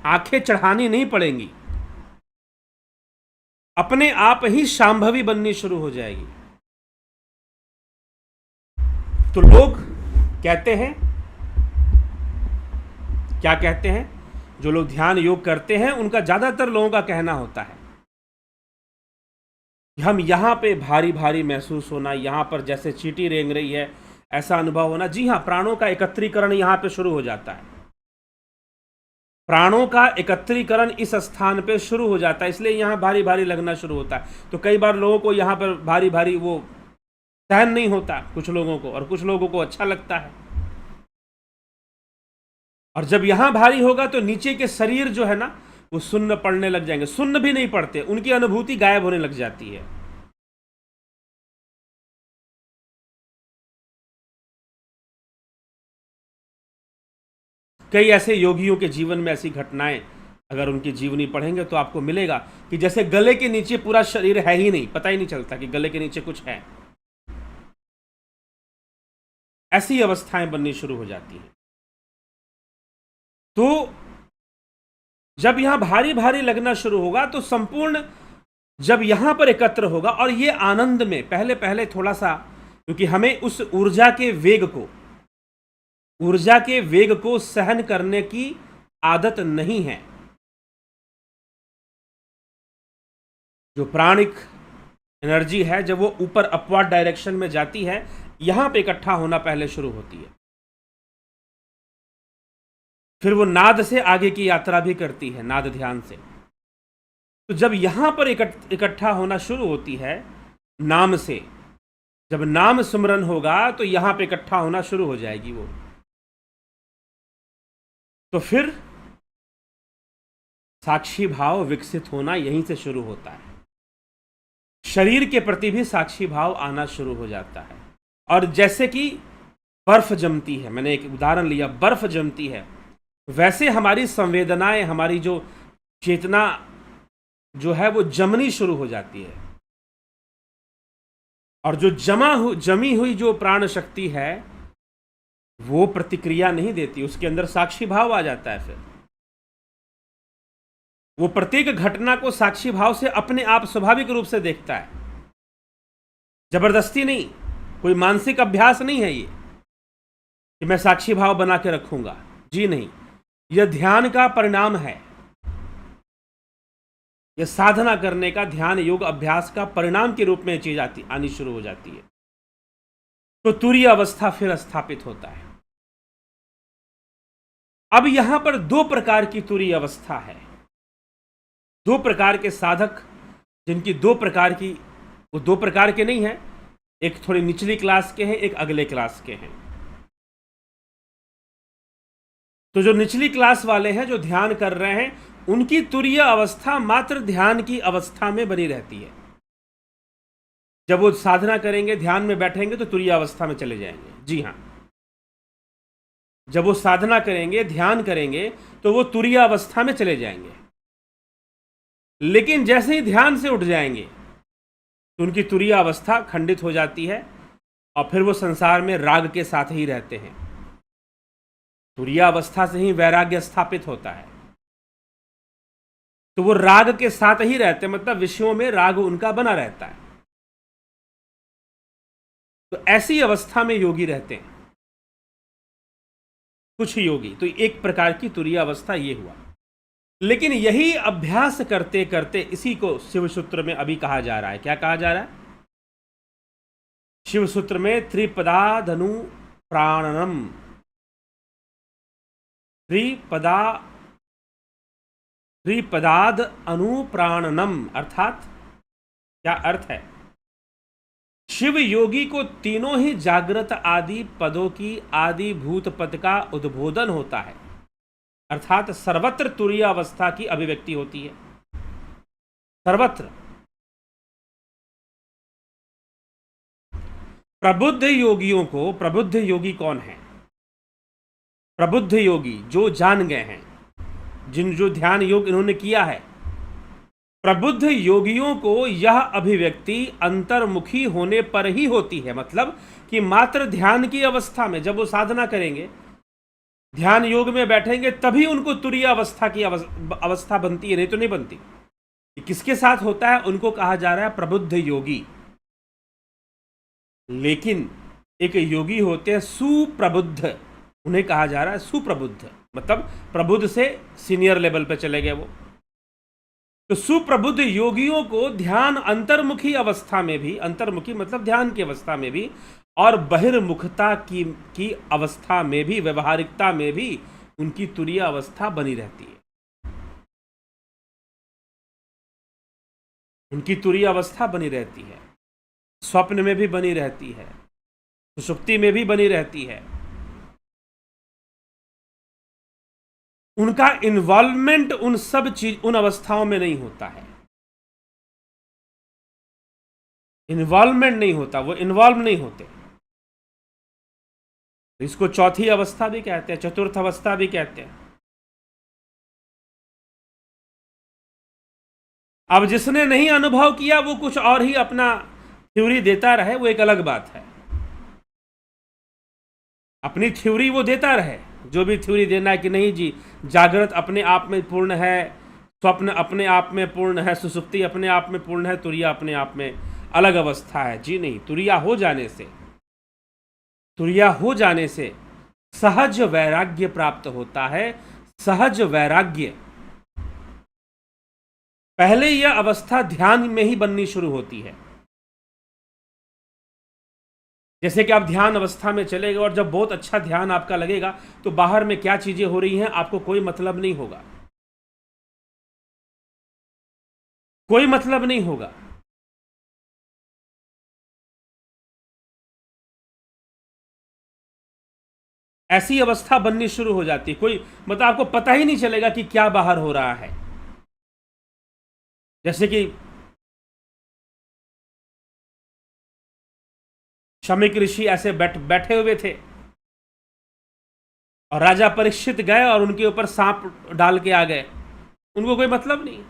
आंखें चढ़ानी नहीं पड़ेंगी, अपने आप ही शांभवी बननी शुरू हो जाएगी। तो लोग कहते हैं, क्या कहते हैं, जो लोग ध्यान योग करते हैं उनका ज्यादातर लोगों का कहना होता है कि हम यहां पे भारी भारी महसूस होना, यहां पर जैसे चींटी रेंग रही है ऐसा अनुभव होना। जी हां, प्राणों का एकत्रीकरण यहां पे शुरू हो जाता है, प्राणों का एकत्रीकरण इस स्थान पे शुरू हो जाता है, इसलिए यहां भारी भारी लगना शुरू होता है। तो कई बार लोगों को यहां पर भारी भारी वो सहन नहीं होता, कुछ लोगों को, और कुछ लोगों को अच्छा लगता है। और जब यहां भारी होगा तो नीचे के शरीर जो है ना वो सुन्न पड़ने लग जाएंगे, सुन्न भी नहीं पड़ते, उनकी अनुभूति गायब होने लग जाती है। कई ऐसे योगियों के जीवन में ऐसी घटनाएं अगर उनकी जीवनी पढ़ेंगे तो आपको मिलेगा कि जैसे गले के नीचे पूरा शरीर है ही नहीं, पता ही नहीं चलता कि गले के नीचे कुछ है। ऐसी अवस्थाएं बननी शुरू हो जाती हैं। तो जब यहां भारी भारी लगना शुरू होगा तो संपूर्ण जब यहां पर एकत्र होगा, और ये आनंद में पहले पहले थोड़ा सा, क्योंकि हमें उस ऊर्जा के वेग को सहन करने की आदत नहीं है। जो प्राणिक एनर्जी है, जब वो ऊपर अपवर्ड डायरेक्शन में जाती है, यहां पे इकट्ठा होना पहले शुरू होती है, फिर वो नाद से आगे की यात्रा भी करती है, नाद ध्यान से। तो जब यहां पर इकट्ठा होना शुरू होती है नाम से, जब नाम सुमरन होगा तो यहां पे इकट्ठा होना शुरू हो जाएगी वो। तो फिर साक्षी भाव विकसित होना यहीं से शुरू होता है। शरीर के प्रति भी साक्षी भाव आना शुरू हो जाता है। और जैसे कि बर्फ जमती है, मैंने एक उदाहरण लिया, बर्फ जमती है, वैसे हमारी संवेदनाएं, हमारी जो चेतना जो है वो जमनी शुरू हो जाती है। और जो जमी हुई जो प्राण शक्ति है वो प्रतिक्रिया नहीं देती, उसके अंदर साक्षी भाव आ जाता है। फिर वो प्रत्येक घटना को साक्षी भाव से अपने आप स्वाभाविक रूप से देखता है, जबरदस्ती नहीं, कोई मानसिक अभ्यास नहीं है ये कि मैं साक्षी भाव बना के रखूंगा, जी नहीं, यह ध्यान का परिणाम है। यह साधना करने का, ध्यान योग अभ्यास का परिणाम के रूप में चीज आनी शुरू हो जाती है। तो तुरीय अवस्था फिर स्थापित होता है। अब यहां पर दो प्रकार की तुरीय अवस्था है, दो प्रकार के साधक, जिनकी दो प्रकार की, वो दो प्रकार के नहीं है, एक थोड़ी निचली क्लास के हैं, एक अगले क्लास के हैं। तो जो निचली क्लास वाले हैं, जो ध्यान कर रहे हैं, उनकी तुरीय अवस्था मात्र ध्यान की अवस्था में बनी रहती है। जब वो साधना करेंगे, ध्यान में बैठेंगे तो तुरीय अवस्था में चले जाएंगे। जी हां, जब वो साधना करेंगे, ध्यान करेंगे तो वो तुरीय अवस्था में चले जाएंगे। लेकिन जैसे ही ध्यान से उठ जाएंगे तो उनकी तुरीय अवस्था खंडित हो जाती है और फिर वो संसार में राग के साथ ही रहते हैं। तुरीय अवस्था से ही वैराग्य स्थापित होता है, तो वो राग के साथ ही रहते हैं, मतलब विषयों में राग उनका बना रहता है। तो ऐसी अवस्था में योगी रहते हैं कुछ योगी। तो एक प्रकार की तुरीय अवस्था ये हुआ। लेकिन यही अभ्यास करते करते, इसी को शिव सूत्र में अभी कहा जा रहा है। क्या कहा जा रहा है शिव सूत्र में? त्रिपदादनु प्राणनम, त्रिपदाद अनुप्राणनम, अर्थात क्या अर्थ है? शिव योगी को तीनों ही जागृत आदि पदों की आदि भूत पद का उद्बोधन होता है, अर्थात सर्वत्र तुरीय अवस्था की अभिव्यक्ति होती है। सर्वत्र प्रबुद्ध योगियों को, प्रबुद्ध योगी कौन है? प्रबुद्ध योगी जो जान गए हैं, जो ध्यान योग इन्होंने किया है, प्रबुद्ध योगियों को यह अभिव्यक्ति अंतर्मुखी होने पर ही होती है। मतलब कि मात्र ध्यान की अवस्था में, जब वो साधना करेंगे, ध्यान योग में बैठेंगे, तभी उनको तुरीय अवस्था की अवस्था बनती है, नहीं तो नहीं बनती। किसके साथ होता है? उनको कहा जा रहा है प्रबुद्ध योगी। लेकिन एक योगी होते हैं सुप्रबुद्ध, उन्हें कहा जा रहा है सुप्रबुद्ध, मतलब प्रबुद्ध से सीनियर लेवल पे चले गए वो। तो सुप्रबुद्ध योगियों को ध्यान अंतर्मुखी अवस्था में भी, अंतर्मुखी मतलब ध्यान की अवस्था में भी, और बहिर्मुखता की अवस्था में भी, व्यवहारिकता में भी उनकी तुरीय अवस्था बनी रहती है। उनकी तुरीय अवस्था बनी रहती है, स्वप्न में भी बनी रहती है, सुषुप्ति में भी बनी रहती है। उनका इन्वॉल्वमेंट उन सब चीज, उन अवस्थाओं में नहीं होता है। इन्वॉल्वमेंट नहीं होता, वो इन्वॉल्व नहीं होते। इसको चौथी अवस्था भी कहते हैं, चतुर्थ अवस्था भी कहते हैं। अब जिसने नहीं अनुभव किया वो कुछ और ही अपना थ्योरी देता रहे, वो एक अलग बात है। अपनी थ्योरी वो देता रहे, जो भी थ्योरी देना है कि नहीं जी जागृत अपने आप में पूर्ण है, स्वप्न अपने आप में पूर्ण है, सुसुप्ति अपने आप में पूर्ण है, तुरिया अपने आप में अलग अवस्था है। जी नहीं, तुरिया हो जाने से सहज वैराग्य प्राप्त होता है। सहज वैराग्य, पहले यह अवस्था ध्यान में ही बननी शुरू होती है। जैसे कि आप ध्यान अवस्था में चले गए और जब बहुत अच्छा ध्यान आपका लगेगा तो बाहर में क्या चीजें हो रही हैं आपको कोई मतलब नहीं होगा, कोई मतलब नहीं होगा। ऐसी अवस्था बननी शुरू हो जाती है, कोई मतलब आपको पता ही नहीं चलेगा कि क्या बाहर हो रहा है। जैसे कि शमीक ऋषि ऐसे बैठे हुए थे और राजा परीक्षित गए और उनके ऊपर सांप डाल के आ गए। उनको कोई मतलब नहीं,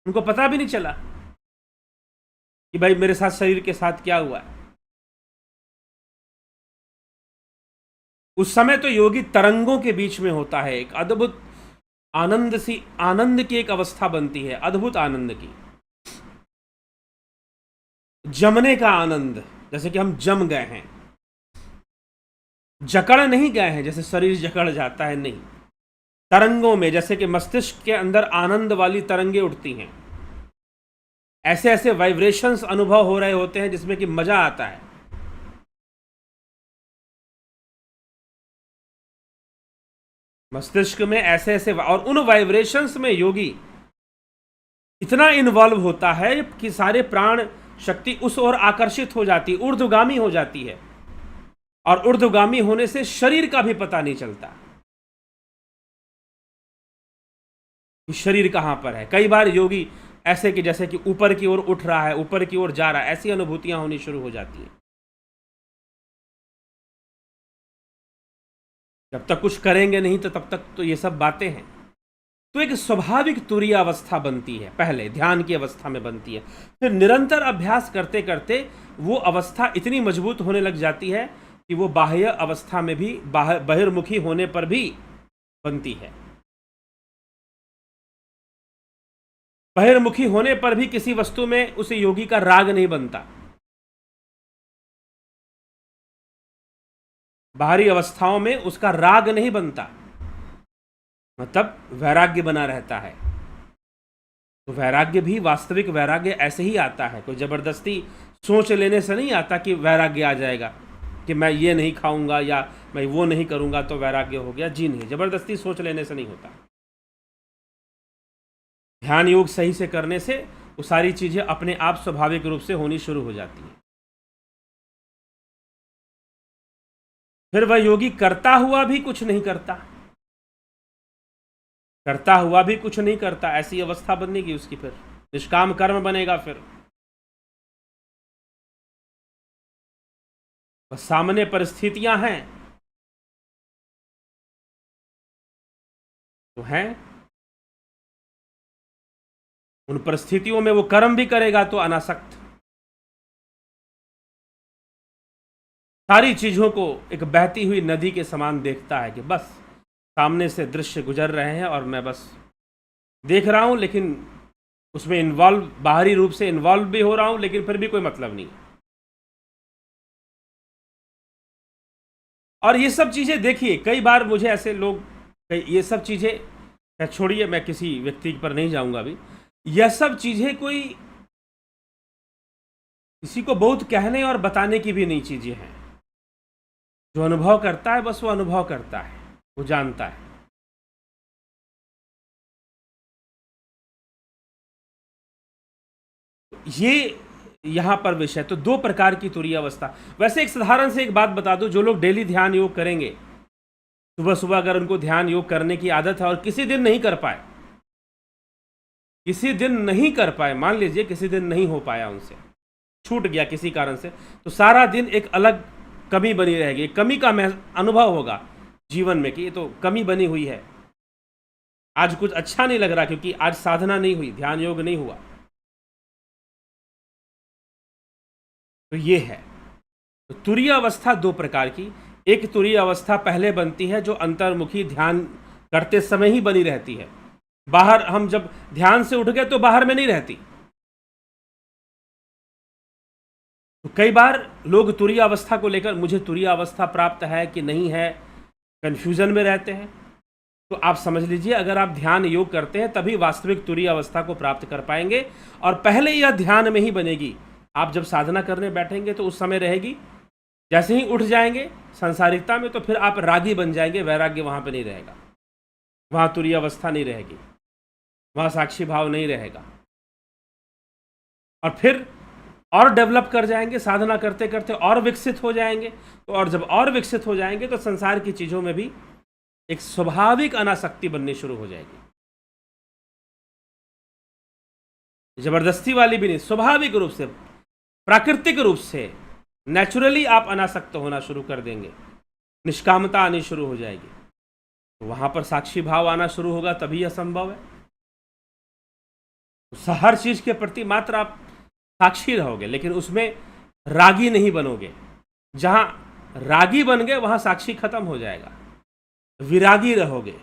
उनको पता भी नहीं चला कि भाई मेरे साथ शरीर के साथ क्या हुआ है। उस समय तो योगी तरंगों के बीच में होता है, एक अद्भुत आनंद की एक अवस्था बनती है, अद्भुत आनंद की, जमने का आनंद। जैसे कि हम जम गए हैं, जकड़ नहीं गए हैं जैसे शरीर जकड़ जाता है, नहीं, तरंगों में, जैसे कि मस्तिष्क के अंदर आनंद वाली तरंगे उठती हैं, ऐसे ऐसे वाइब्रेशंस अनुभव हो रहे होते हैं जिसमें कि मजा आता है। मस्तिष्क में ऐसे ऐसे, और उन वाइब्रेशंस में योगी इतना इन्वॉल्व होता है कि सारे प्राण शक्ति उस ओर आकर्षित हो जाती है, ऊर्ध्वगामी हो जाती है, और ऊर्ध्वगामी होने से शरीर का भी पता नहीं चलता कि शरीर कहां पर है। कई बार योगी ऐसे कि जैसे कि ऊपर की ओर उठ रहा है, ऊपर की ओर जा रहा है, ऐसी अनुभूतियां होनी शुरू हो जाती है। जब तक कुछ करेंगे नहीं तो तब तक तो ये सब बातें हैं। तो एक स्वाभाविक तुरीय अवस्था बनती है, पहले ध्यान की अवस्था में बनती है, फिर निरंतर अभ्यास करते करते वो अवस्था इतनी मजबूत होने लग जाती है कि वो बाह्य अवस्था में भी, बहिर्मुखी होने पर भी बनती है। बहिर्मुखी होने पर भी किसी वस्तु में उस योगी का राग नहीं बनता, बाहरी अवस्थाओं में उसका राग नहीं बनता, मतलब वैराग्य बना रहता है। तो वैराग्य भी, वास्तविक वैराग्य ऐसे ही आता है, कोई जबरदस्ती सोच लेने से नहीं आता कि वैराग्य आ जाएगा कि मैं ये नहीं खाऊंगा या मैं वो नहीं करूंगा तो वैराग्य हो गया। जी नहीं, जबरदस्ती सोच लेने से नहीं होता। ध्यान योग सही से करने से वो सारी चीजें अपने आप स्वाभाविक रूप से होनी शुरू हो जाती हैं। फिर वह योगी करता हुआ भी कुछ नहीं करता, करता हुआ भी कुछ नहीं करता, ऐसी अवस्था बनेगी उसकी, फिर निष्काम कर्म बनेगा। फिर बस सामने परिस्थितियां हैं तो हैं, उन परिस्थितियों में वो कर्म भी करेगा तो अनासक्त, सारी चीजों को एक बहती हुई नदी के समान देखता है कि बस सामने से दृश्य गुजर रहे हैं और मैं बस देख रहा हूं, लेकिन उसमें इन्वॉल्व, बाहरी रूप से इन्वॉल्व भी हो रहा हूं, लेकिन फिर भी कोई मतलब नहीं। और ये सब चीजें देखिए, कई बार मुझे ऐसे लोग, ये सब चीजें छोड़िए, मैं किसी व्यक्ति पर नहीं जाऊंगा अभी, यह सब चीजें कोई किसी को बहुत कहने और बताने की भी नहीं चीजें हैं। जो अनुभव करता है बस वो अनुभव करता है, वो जानता है। ये यहां पर विषय, तो दो प्रकार की तुरीय अवस्था। वैसे एक साधारण से एक बात बता दूं, जो लोग डेली ध्यान योग करेंगे, सुबह सुबह अगर उनको ध्यान योग करने की आदत है और किसी दिन नहीं कर पाए, किसी दिन नहीं कर पाए, मान लीजिए किसी दिन नहीं हो पाया, उनसे छूट गया किसी कारण से, तो सारा दिन एक अलग कमी बनी रहेगी, कमी का अनुभव होगा जीवन में कि ये तो कमी बनी हुई है, आज कुछ अच्छा नहीं लग रहा क्योंकि आज साधना नहीं हुई, ध्यान योग नहीं हुआ। तो ये है, तो तुरीय अवस्था दो प्रकार की, एक तुरीय अवस्था पहले बनती है जो अंतर्मुखी ध्यान करते समय ही बनी रहती है। बाहर हम जब ध्यान से उठ गए तो बाहर में नहीं रहती। तो कई बार लोग तुरीय अवस्था को लेकर मुझे तुरीय अवस्था प्राप्त है कि नहीं है, कंफ्यूजन में रहते हैं। तो आप समझ लीजिए, अगर आप ध्यान योग करते हैं तभी वास्तविक तुरीय अवस्था को प्राप्त कर पाएंगे, और पहले यह ध्यान में ही बनेगी। आप जब साधना करने बैठेंगे तो उस समय रहेगी, जैसे ही उठ जाएंगे संसारिकता में तो फिर आप रागी बन जाएंगे, वैराग्य वहां पर नहीं रहेगा, वहां तुरीय अवस्था नहीं रहेगी, वहां साक्षी भाव नहीं रहेगा। और फिर और डेवलप कर जाएंगे, साधना करते करते और विकसित हो जाएंगे। तो और जब और विकसित हो जाएंगे तो संसार की चीजों में भी एक स्वाभाविक अनासक्ति बननी शुरू हो जाएगी। जबरदस्ती वाली भी नहीं, स्वाभाविक रूप से, प्राकृतिक रूप से, नेचुरली आप अनासक्त होना शुरू कर देंगे, निष्कामता आनी शुरू हो जाएगी। तो वहां पर साक्षी भाव आना शुरू होगा, तभी यह संभव है। तो हर चीज के प्रति मात्र आप साक्षी रहोगे, लेकिन उसमें रागी नहीं बनोगे। जहां रागी बन गए वहां साक्षी खत्म हो जाएगा, विरागी रहोगे।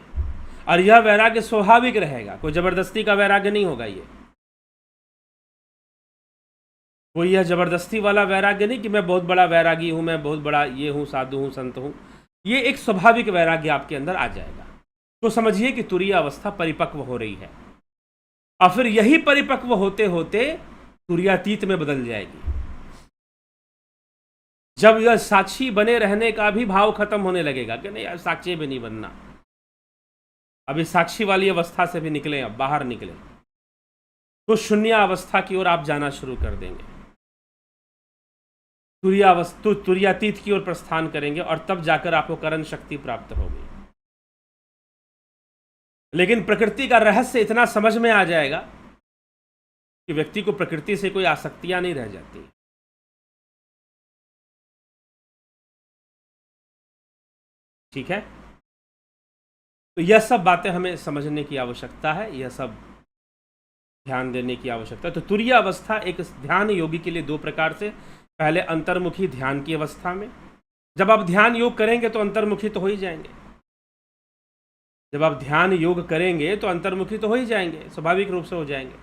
और यह वैराग्य स्वाभाविक रहेगा, कोई जबरदस्ती का वैराग्य नहीं होगा। ये कोई यह जबरदस्ती वाला वैराग्य नहीं कि मैं बहुत बड़ा वैरागी हूं, मैं बहुत बड़ा ये हूं, साधु हूं, संत हूं। ये एक स्वाभाविक वैराग्य आपके अंदर आ जाएगा। तो समझिए कि तुरीय अवस्था परिपक्व हो रही है, और फिर यही परिपक्व होते होते तुरीयातीत में बदल जाएगी। जब यह साक्षी बने रहने का भी भाव खत्म होने लगेगा कि नहीं यार, साक्षी भी नहीं बनना, अभी साक्षी वाली अवस्था से भी निकले, अब बाहर निकले, तो शून्य अवस्था की ओर आप जाना शुरू कर देंगे, तुरीयातीत की ओर प्रस्थान करेंगे, और तब जाकर आपको करण शक्ति प्राप्त होगी। लेकिन प्रकृति का रहस्य इतना समझ में आ जाएगा कि व्यक्ति को प्रकृति से कोई आसक्तियां नहीं रह जाती। ठीक है, तो यह सब बातें हमें समझने की आवश्यकता है, यह सब ध्यान देने की आवश्यकता है। तो तुरीय अवस्था एक ध्यान योगी के लिए दो प्रकार से, पहले अंतर्मुखी ध्यान की अवस्था में, जब आप ध्यान योग करेंगे तो अंतर्मुखी तो हो ही जाएंगे। जब आप ध्यान योग करेंगे तो अंतर्मुखी तो हो ही जाएंगे, स्वाभाविक रूप से हो जाएंगे।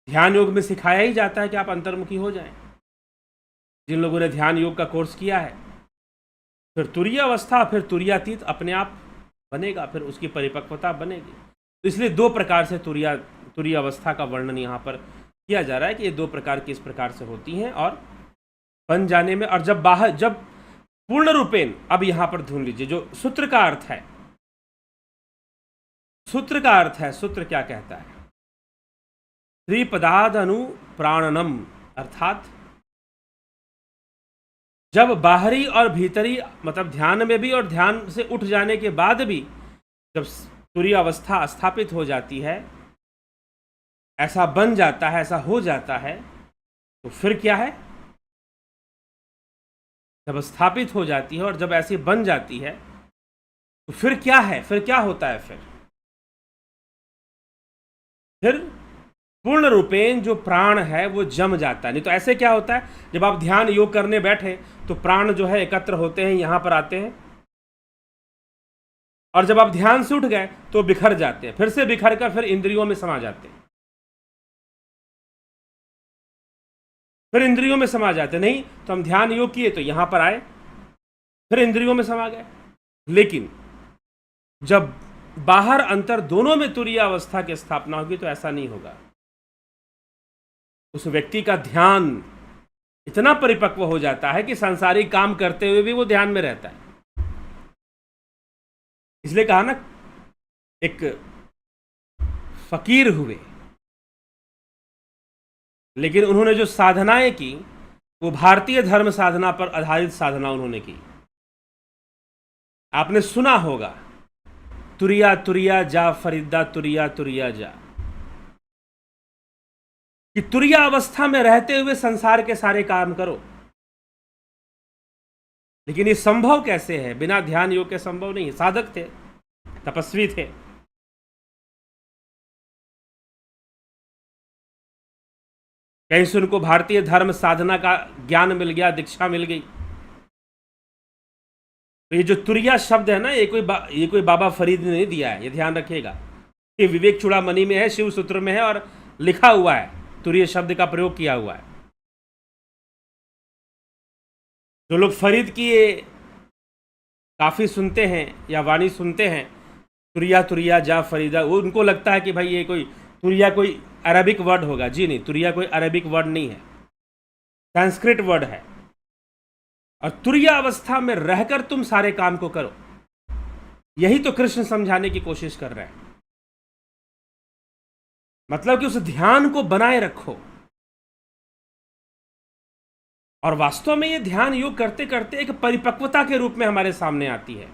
ध्यान योग में सिखाया ही जाता है कि आप अंतर्मुखी हो जाएं। जिन लोगों ने ध्यान योग का कोर्स किया है, फिर तुरीय अवस्था, फिर तुरीयातीत अपने आप बनेगा, फिर उसकी परिपक्वता बनेगी। तो इसलिए दो प्रकार से तुरीय अवस्था का वर्णन यहाँ पर किया जा रहा है कि ये दो प्रकार की इस प्रकार से होती हैं, और बन जाने में, और जब पूर्ण रूपेण, अब यहाँ पर ढूंढ लीजिए जो सूत्र का अर्थ है। सूत्र का अर्थ है, सूत्र क्या कहता है? त्रिपदादनु प्राणनम, अर्थात जब बाहरी और भीतरी, मतलब ध्यान में भी और ध्यान से उठ जाने के बाद भी जब तुरीय अवस्था स्थापित हो जाती है, ऐसा बन जाता है, ऐसा हो जाता है, तो फिर क्या है? जब स्थापित हो जाती है और जब ऐसी बन जाती है तो फिर क्या है? फिर क्या होता है? फिर पूर्ण रूपेण जो प्राण है वो जम जाता है। नहीं तो ऐसे क्या होता है, जब आप ध्यान योग करने बैठे तो प्राण जो है एकत्र होते हैं, यहां पर आते हैं, और जब आप ध्यान से उठ गए तो बिखर जाते हैं, फिर से बिखर कर फिर इंद्रियों में समा जाते हैं, फिर इंद्रियों में समा जाते। नहीं तो हम ध्यान योग किए तो यहां पर आए, फिर इंद्रियों में समा गए। लेकिन जब बाहर अंतर दोनों में तुरीय अवस्था की स्थापना होगी तो ऐसा नहीं होगा। उस व्यक्ति का ध्यान इतना परिपक्व हो जाता है कि सांसारिक काम करते हुए भी वो ध्यान में रहता है। इसलिए कहा ना, एक फकीर हुए, लेकिन उन्होंने जो साधनाएं की वो भारतीय धर्म साधना पर आधारित साधना उन्होंने की। आपने सुना होगा, तुरिया तुरिया जा फरीदा, तुरिया तुरिया जा, कि तुरिया अवस्था में रहते हुए संसार के सारे काम करो। लेकिन ये संभव कैसे है? बिना ध्यान योग के संभव नहीं है। साधक थे, तपस्वी थे, कहीं से उनको भारतीय धर्म साधना का ज्ञान मिल गया, दीक्षा मिल गई, तो ये जो तुरिया शब्द है ना, ये कोई बाबा फरीद ने नहीं दिया है, ये ध्यान रखिएगा। ये विवेक चूड़ामणि में है, शिव सूत्र में है, और लिखा हुआ है, तुरीय शब्द का प्रयोग किया हुआ है। जो लोग फरीद की ये काफ़ी सुनते हैं या वाणी सुनते हैं, तुरिया तुरिया जा फरीदा, वो उनको लगता है कि भाई ये कोई तुरिया कोई अरबिक वर्ड होगा। जी नहीं, तुरिया कोई अरबिक वर्ड नहीं है, संस्कृत वर्ड है। और तुरिया अवस्था में रहकर तुम सारे काम को करो, यही तो कृष्ण समझाने की कोशिश कर रहे हैं। मतलब कि उस ध्यान को बनाए रखो। और वास्तव में ये ध्यान योग करते करते एक परिपक्वता के रूप में हमारे सामने आती है।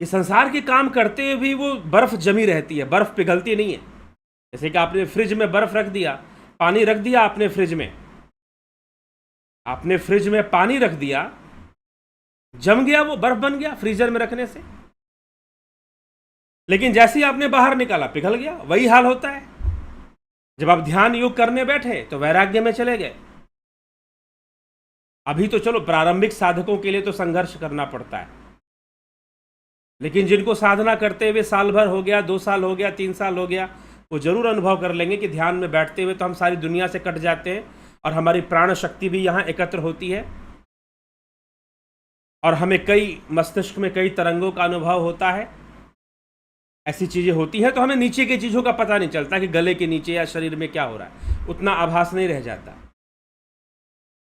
ये संसार के काम करते हुए भी वो बर्फ जमी रहती है, बर्फ पिघलती नहीं है। जैसे कि आपने फ्रिज में बर्फ रख दिया, पानी रख दिया आपने फ्रिज में, आपने फ्रिज में पानी रख दिया, जम गया, वो बर्फ बन गया फ्रीजर में रखने से। लेकिन जैसे ही आपने बाहर निकाला पिघल गया। वही हाल होता है जब आप ध्यान योग करने बैठे तो वैराग्य में चले गए। अभी तो चलो प्रारंभिक साधकों के लिए तो संघर्ष करना पड़ता है, लेकिन जिनको साधना करते हुए साल भर हो गया, 2 साल हो गया, 3 साल हो गया, वो जरूर अनुभव कर लेंगे कि ध्यान में बैठते हुए तो हम सारी दुनिया से कट जाते हैं और हमारी प्राण शक्ति भी यहाँ एकत्र होती है और हमें कई मस्तिष्क में कई तरंगों का अनुभव होता है। ऐसी चीज़ें होती हैं तो हमें नीचे की चीज़ों का पता नहीं चलता कि गले के नीचे या शरीर में क्या हो रहा है, उतना आभास नहीं रह जाता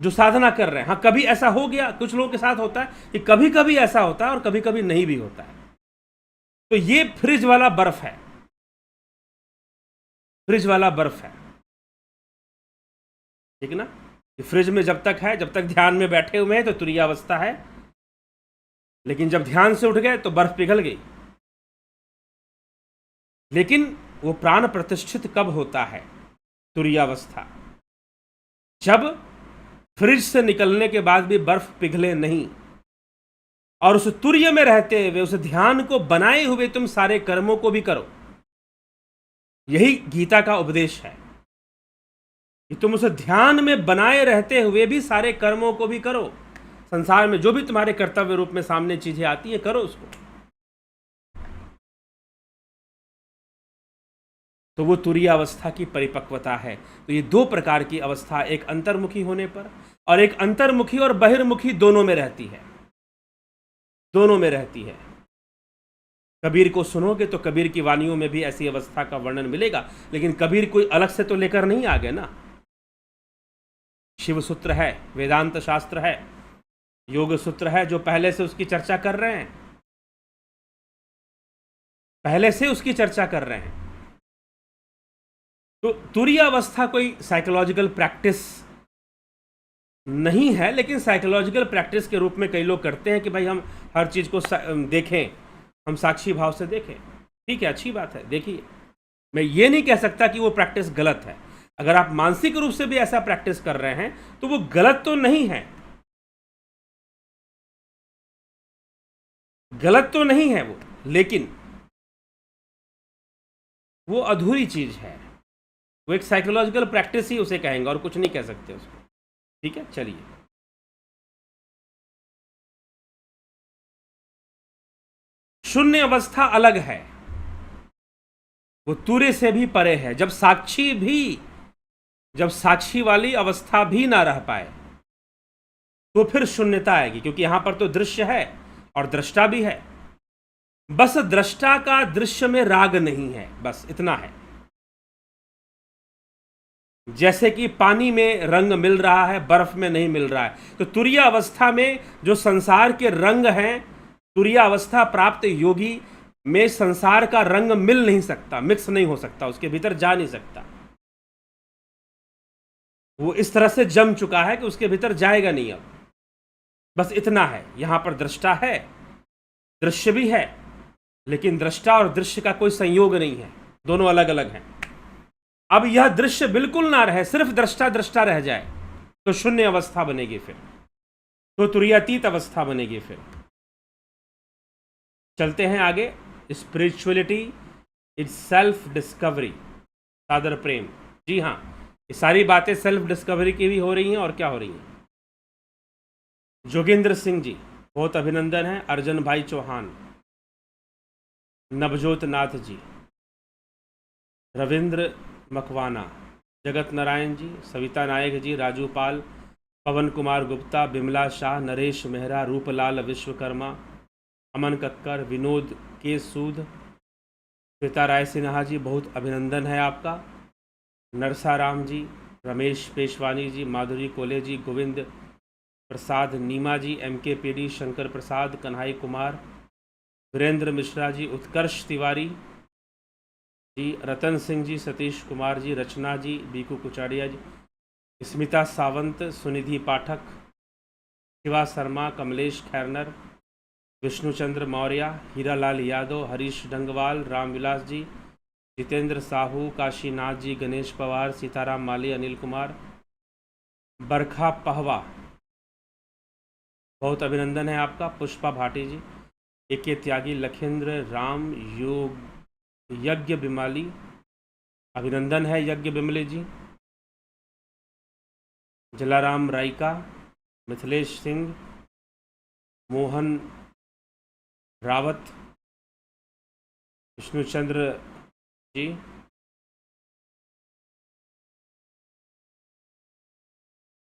जो साधना कर रहे हैं। हाँ, कभी ऐसा हो गया, कुछ लोगों के साथ होता है कि कभी कभी ऐसा होता है और कभी कभी नहीं भी होता है। तो ये फ्रिज वाला बर्फ है, फ्रिज वाला बर्फ है, ठीक ना। फ्रिज में जब तक है, जब तक ध्यान में बैठे हुए हैं तो तुरीय अवस्था है, लेकिन जब ध्यान से उठ गए तो बर्फ पिघल गई। लेकिन वो प्राण प्रतिष्ठित कब होता है तुरीय अवस्था? जब फ्रिज से निकलने के बाद भी बर्फ पिघले नहीं और उस तुर्य में रहते हुए उस ध्यान को बनाए हुए तुम सारे कर्मों को भी करो। यही गीता का उपदेश है कि तुम उस ध्यान में बनाए रहते हुए भी सारे कर्मों को भी करो। संसार में जो भी तुम्हारे कर्तव्य रूप में सामने चीजें आती है, करो उसको। तो वो तुरीय अवस्था की परिपक्वता है। तो ये 2 प्रकार की अवस्था, एक अंतर्मुखी होने पर और एक अंतर्मुखी और बहिर्मुखी दोनों में रहती है, दोनों में रहती है। कबीर को सुनोगे तो कबीर की वाणियों में भी ऐसी अवस्था का वर्णन मिलेगा, लेकिन कबीर कोई अलग से तो लेकर नहीं आ गए ना। शिव सूत्र है, वेदांत शास्त्र है, योग सूत्र है, जो पहले से उसकी चर्चा कर रहे हैं, पहले से उसकी चर्चा कर रहे हैं। तो तुरीय अवस्था कोई साइकोलॉजिकल प्रैक्टिस नहीं है, लेकिन साइकोलॉजिकल प्रैक्टिस के रूप में कई लोग करते हैं कि भाई हम हर चीज़ को देखें, हम साक्षी भाव से देखें। ठीक है, अच्छी बात है, देखिए। मैं ये नहीं कह सकता कि वो प्रैक्टिस गलत है। अगर आप मानसिक रूप से भी ऐसा प्रैक्टिस कर रहे हैं तो वो गलत तो नहीं है, गलत तो नहीं है वो, लेकिन वो अधूरी चीज है। वो एक साइकोलॉजिकल प्रैक्टिस ही उसे कहेंगे और कुछ नहीं कह सकते उसको। ठीक है, चलिए। शून्य अवस्था अलग है, वो तुर्य से भी परे है। जब साक्षी वाली अवस्था भी ना रह पाए तो फिर शून्यता आएगी, क्योंकि यहां पर तो दृश्य है और दृष्टा भी है। बस दृष्टा का दृश्य में राग नहीं है, बस इतना है। जैसे कि पानी में रंग मिल रहा है, बर्फ में नहीं मिल रहा है। तो तुरीय अवस्था में जो संसार के रंग हैं, तुरीय अवस्था प्राप्त योगी में संसार का रंग मिल नहीं सकता, मिक्स नहीं हो सकता, उसके भीतर जा नहीं सकता। वो इस तरह से जम चुका है कि उसके भीतर जाएगा नहीं अब। बस इतना है। यहां पर दृष्टा है, दृश्य भी है, लेकिन दृष्टा और दृश्य का कोई संयोग नहीं है, दोनों अलग अलग हैं। अब यह दृश्य बिल्कुल ना रहे, सिर्फ दृष्टा दृष्टा रह जाए तो शून्य अवस्था बनेगी, फिर तो तुरीयातीत अवस्था बनेगी। फिर चलते हैं आगे। स्पिरिचुअलिटी इट्स सेल्फ डिस्कवरी, सादर प्रेम। जी हाँ, ये सारी बातें सेल्फ डिस्कवरी की भी हो रही हैं। और क्या हो रही हैं? जोगेंद्र सिंह जी बहुत अभिनंदन है। अर्जन भाई चौहान, नवजोत नाथ जी, रविंद्र मकवाना, जगत नारायण जी, सविता नायक जी, राजू पाल, पवन कुमार गुप्ता, बिमला शाह, नरेश मेहरा, रूपलाल विश्वकर्मा, अमन कक्कर, विनोद के सूद, श्वेता राय सिन्हा जी, बहुत अभिनंदन है आपका। नरसाराम जी, रमेश पेशवानी जी, माधुरी कोले जी, गोविंद प्रसाद नीमा जी, MKPD, शंकर प्रसाद, कन्हई कुमार, वीरेंद्र मिश्रा जी, उत्कर्ष तिवारी जी, रतन सिंह जी, सतीश कुमार जी, रचना जी, बीकू कुचाड़िया जी, स्मिता सावंत, सुनिधि पाठक, शिवा शर्मा, कमलेश खैरनर, विष्णुचंद्र मौर्य, हीरालाल यादव, हरीश डंगवाल, रामविलास जी, जितेंद्र साहू, काशीनाथ जी, गणेश पवार, सीताराम माली, अनिल कुमार, बरखा पहवा, बहुत अभिनंदन है आपका। पुष्पा भाटी जी, AK त्यागी, लखेंद्र राम, योग यज्ञ बिमाली, अभिनंदन है यज्ञ बिमले जी। जलाराम रायका, मिथिलेश सिंह, मोहन रावत, विष्णुचंद्र जी,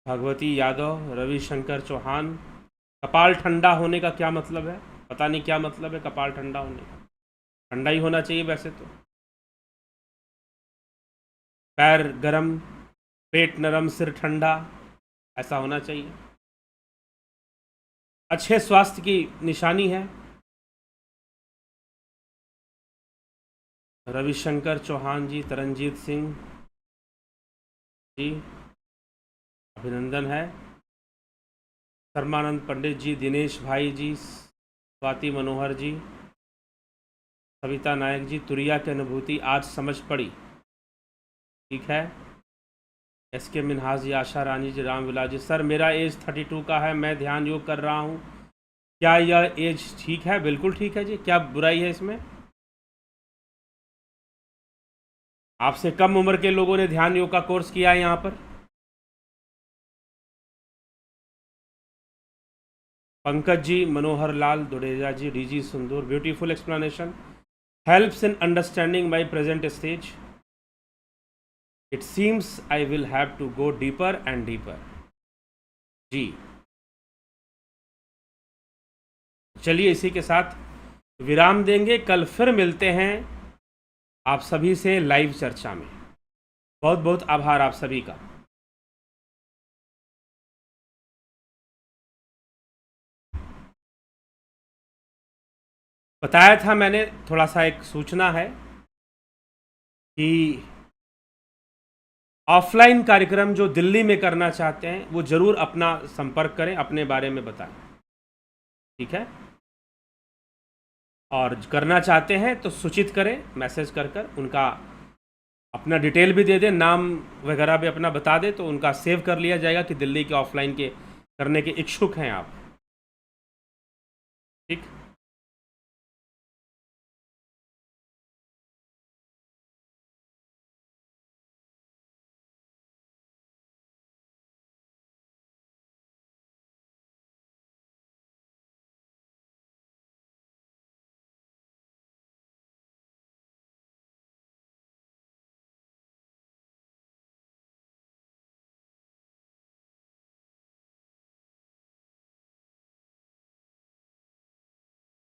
भगवती यादव, रविशंकर चौहान। कपाल ठंडा होने का क्या मतलब है? पता नहीं क्या मतलब है कपाल ठंडा होने का। ठंडा ही होना चाहिए वैसे तो। पैर गरम, पेट नरम, सिर ठंडा, ऐसा होना चाहिए। अच्छे स्वास्थ्य की निशानी है। रविशंकर चौहान जी, तरनजीत सिंह जी, अभिनंदन है। शर्मानंद पंडित जी, दिनेश भाई जी, स्वाति मनोहर जी, सविता नायक जी, तुरिया की अनुभूति आज समझ पड़ी, ठीक है। SK मिनहाज जी, आशा रानी जी, रामविलास जी, सर मेरा एज 32 का है, मैं ध्यान योग कर रहा हूँ, क्या यह एज ठीक है? बिल्कुल ठीक है जी, क्या बुराई है इसमें? आपसे कम उम्र के लोगों ने ध्यान योग का कोर्स किया है यहाँ पर। पंकज जी, मनोहर लाल दुडेजा जी, DG सुंदर, beautiful explanation, helps in understanding my present stage, it seems I will have to go deeper and deeper. जी चलिए इसी के साथ विराम देंगे, कल फिर मिलते हैं आप सभी से लाइव चर्चा में। बहुत बहुत आभार आप सभी का। बताया था मैंने, थोड़ा सा एक सूचना है कि ऑफलाइन कार्यक्रम जो दिल्ली में करना चाहते हैं वो ज़रूर अपना संपर्क करें, अपने बारे में बताएं, ठीक है। और करना चाहते हैं तो सूचित करें, मैसेज कर उनका अपना डिटेल भी दे दें, नाम वगैरह भी अपना बता दें, तो उनका सेव कर लिया जाएगा कि दिल्ली के ऑफलाइन के करने के इच्छुक हैं आप, ठीक।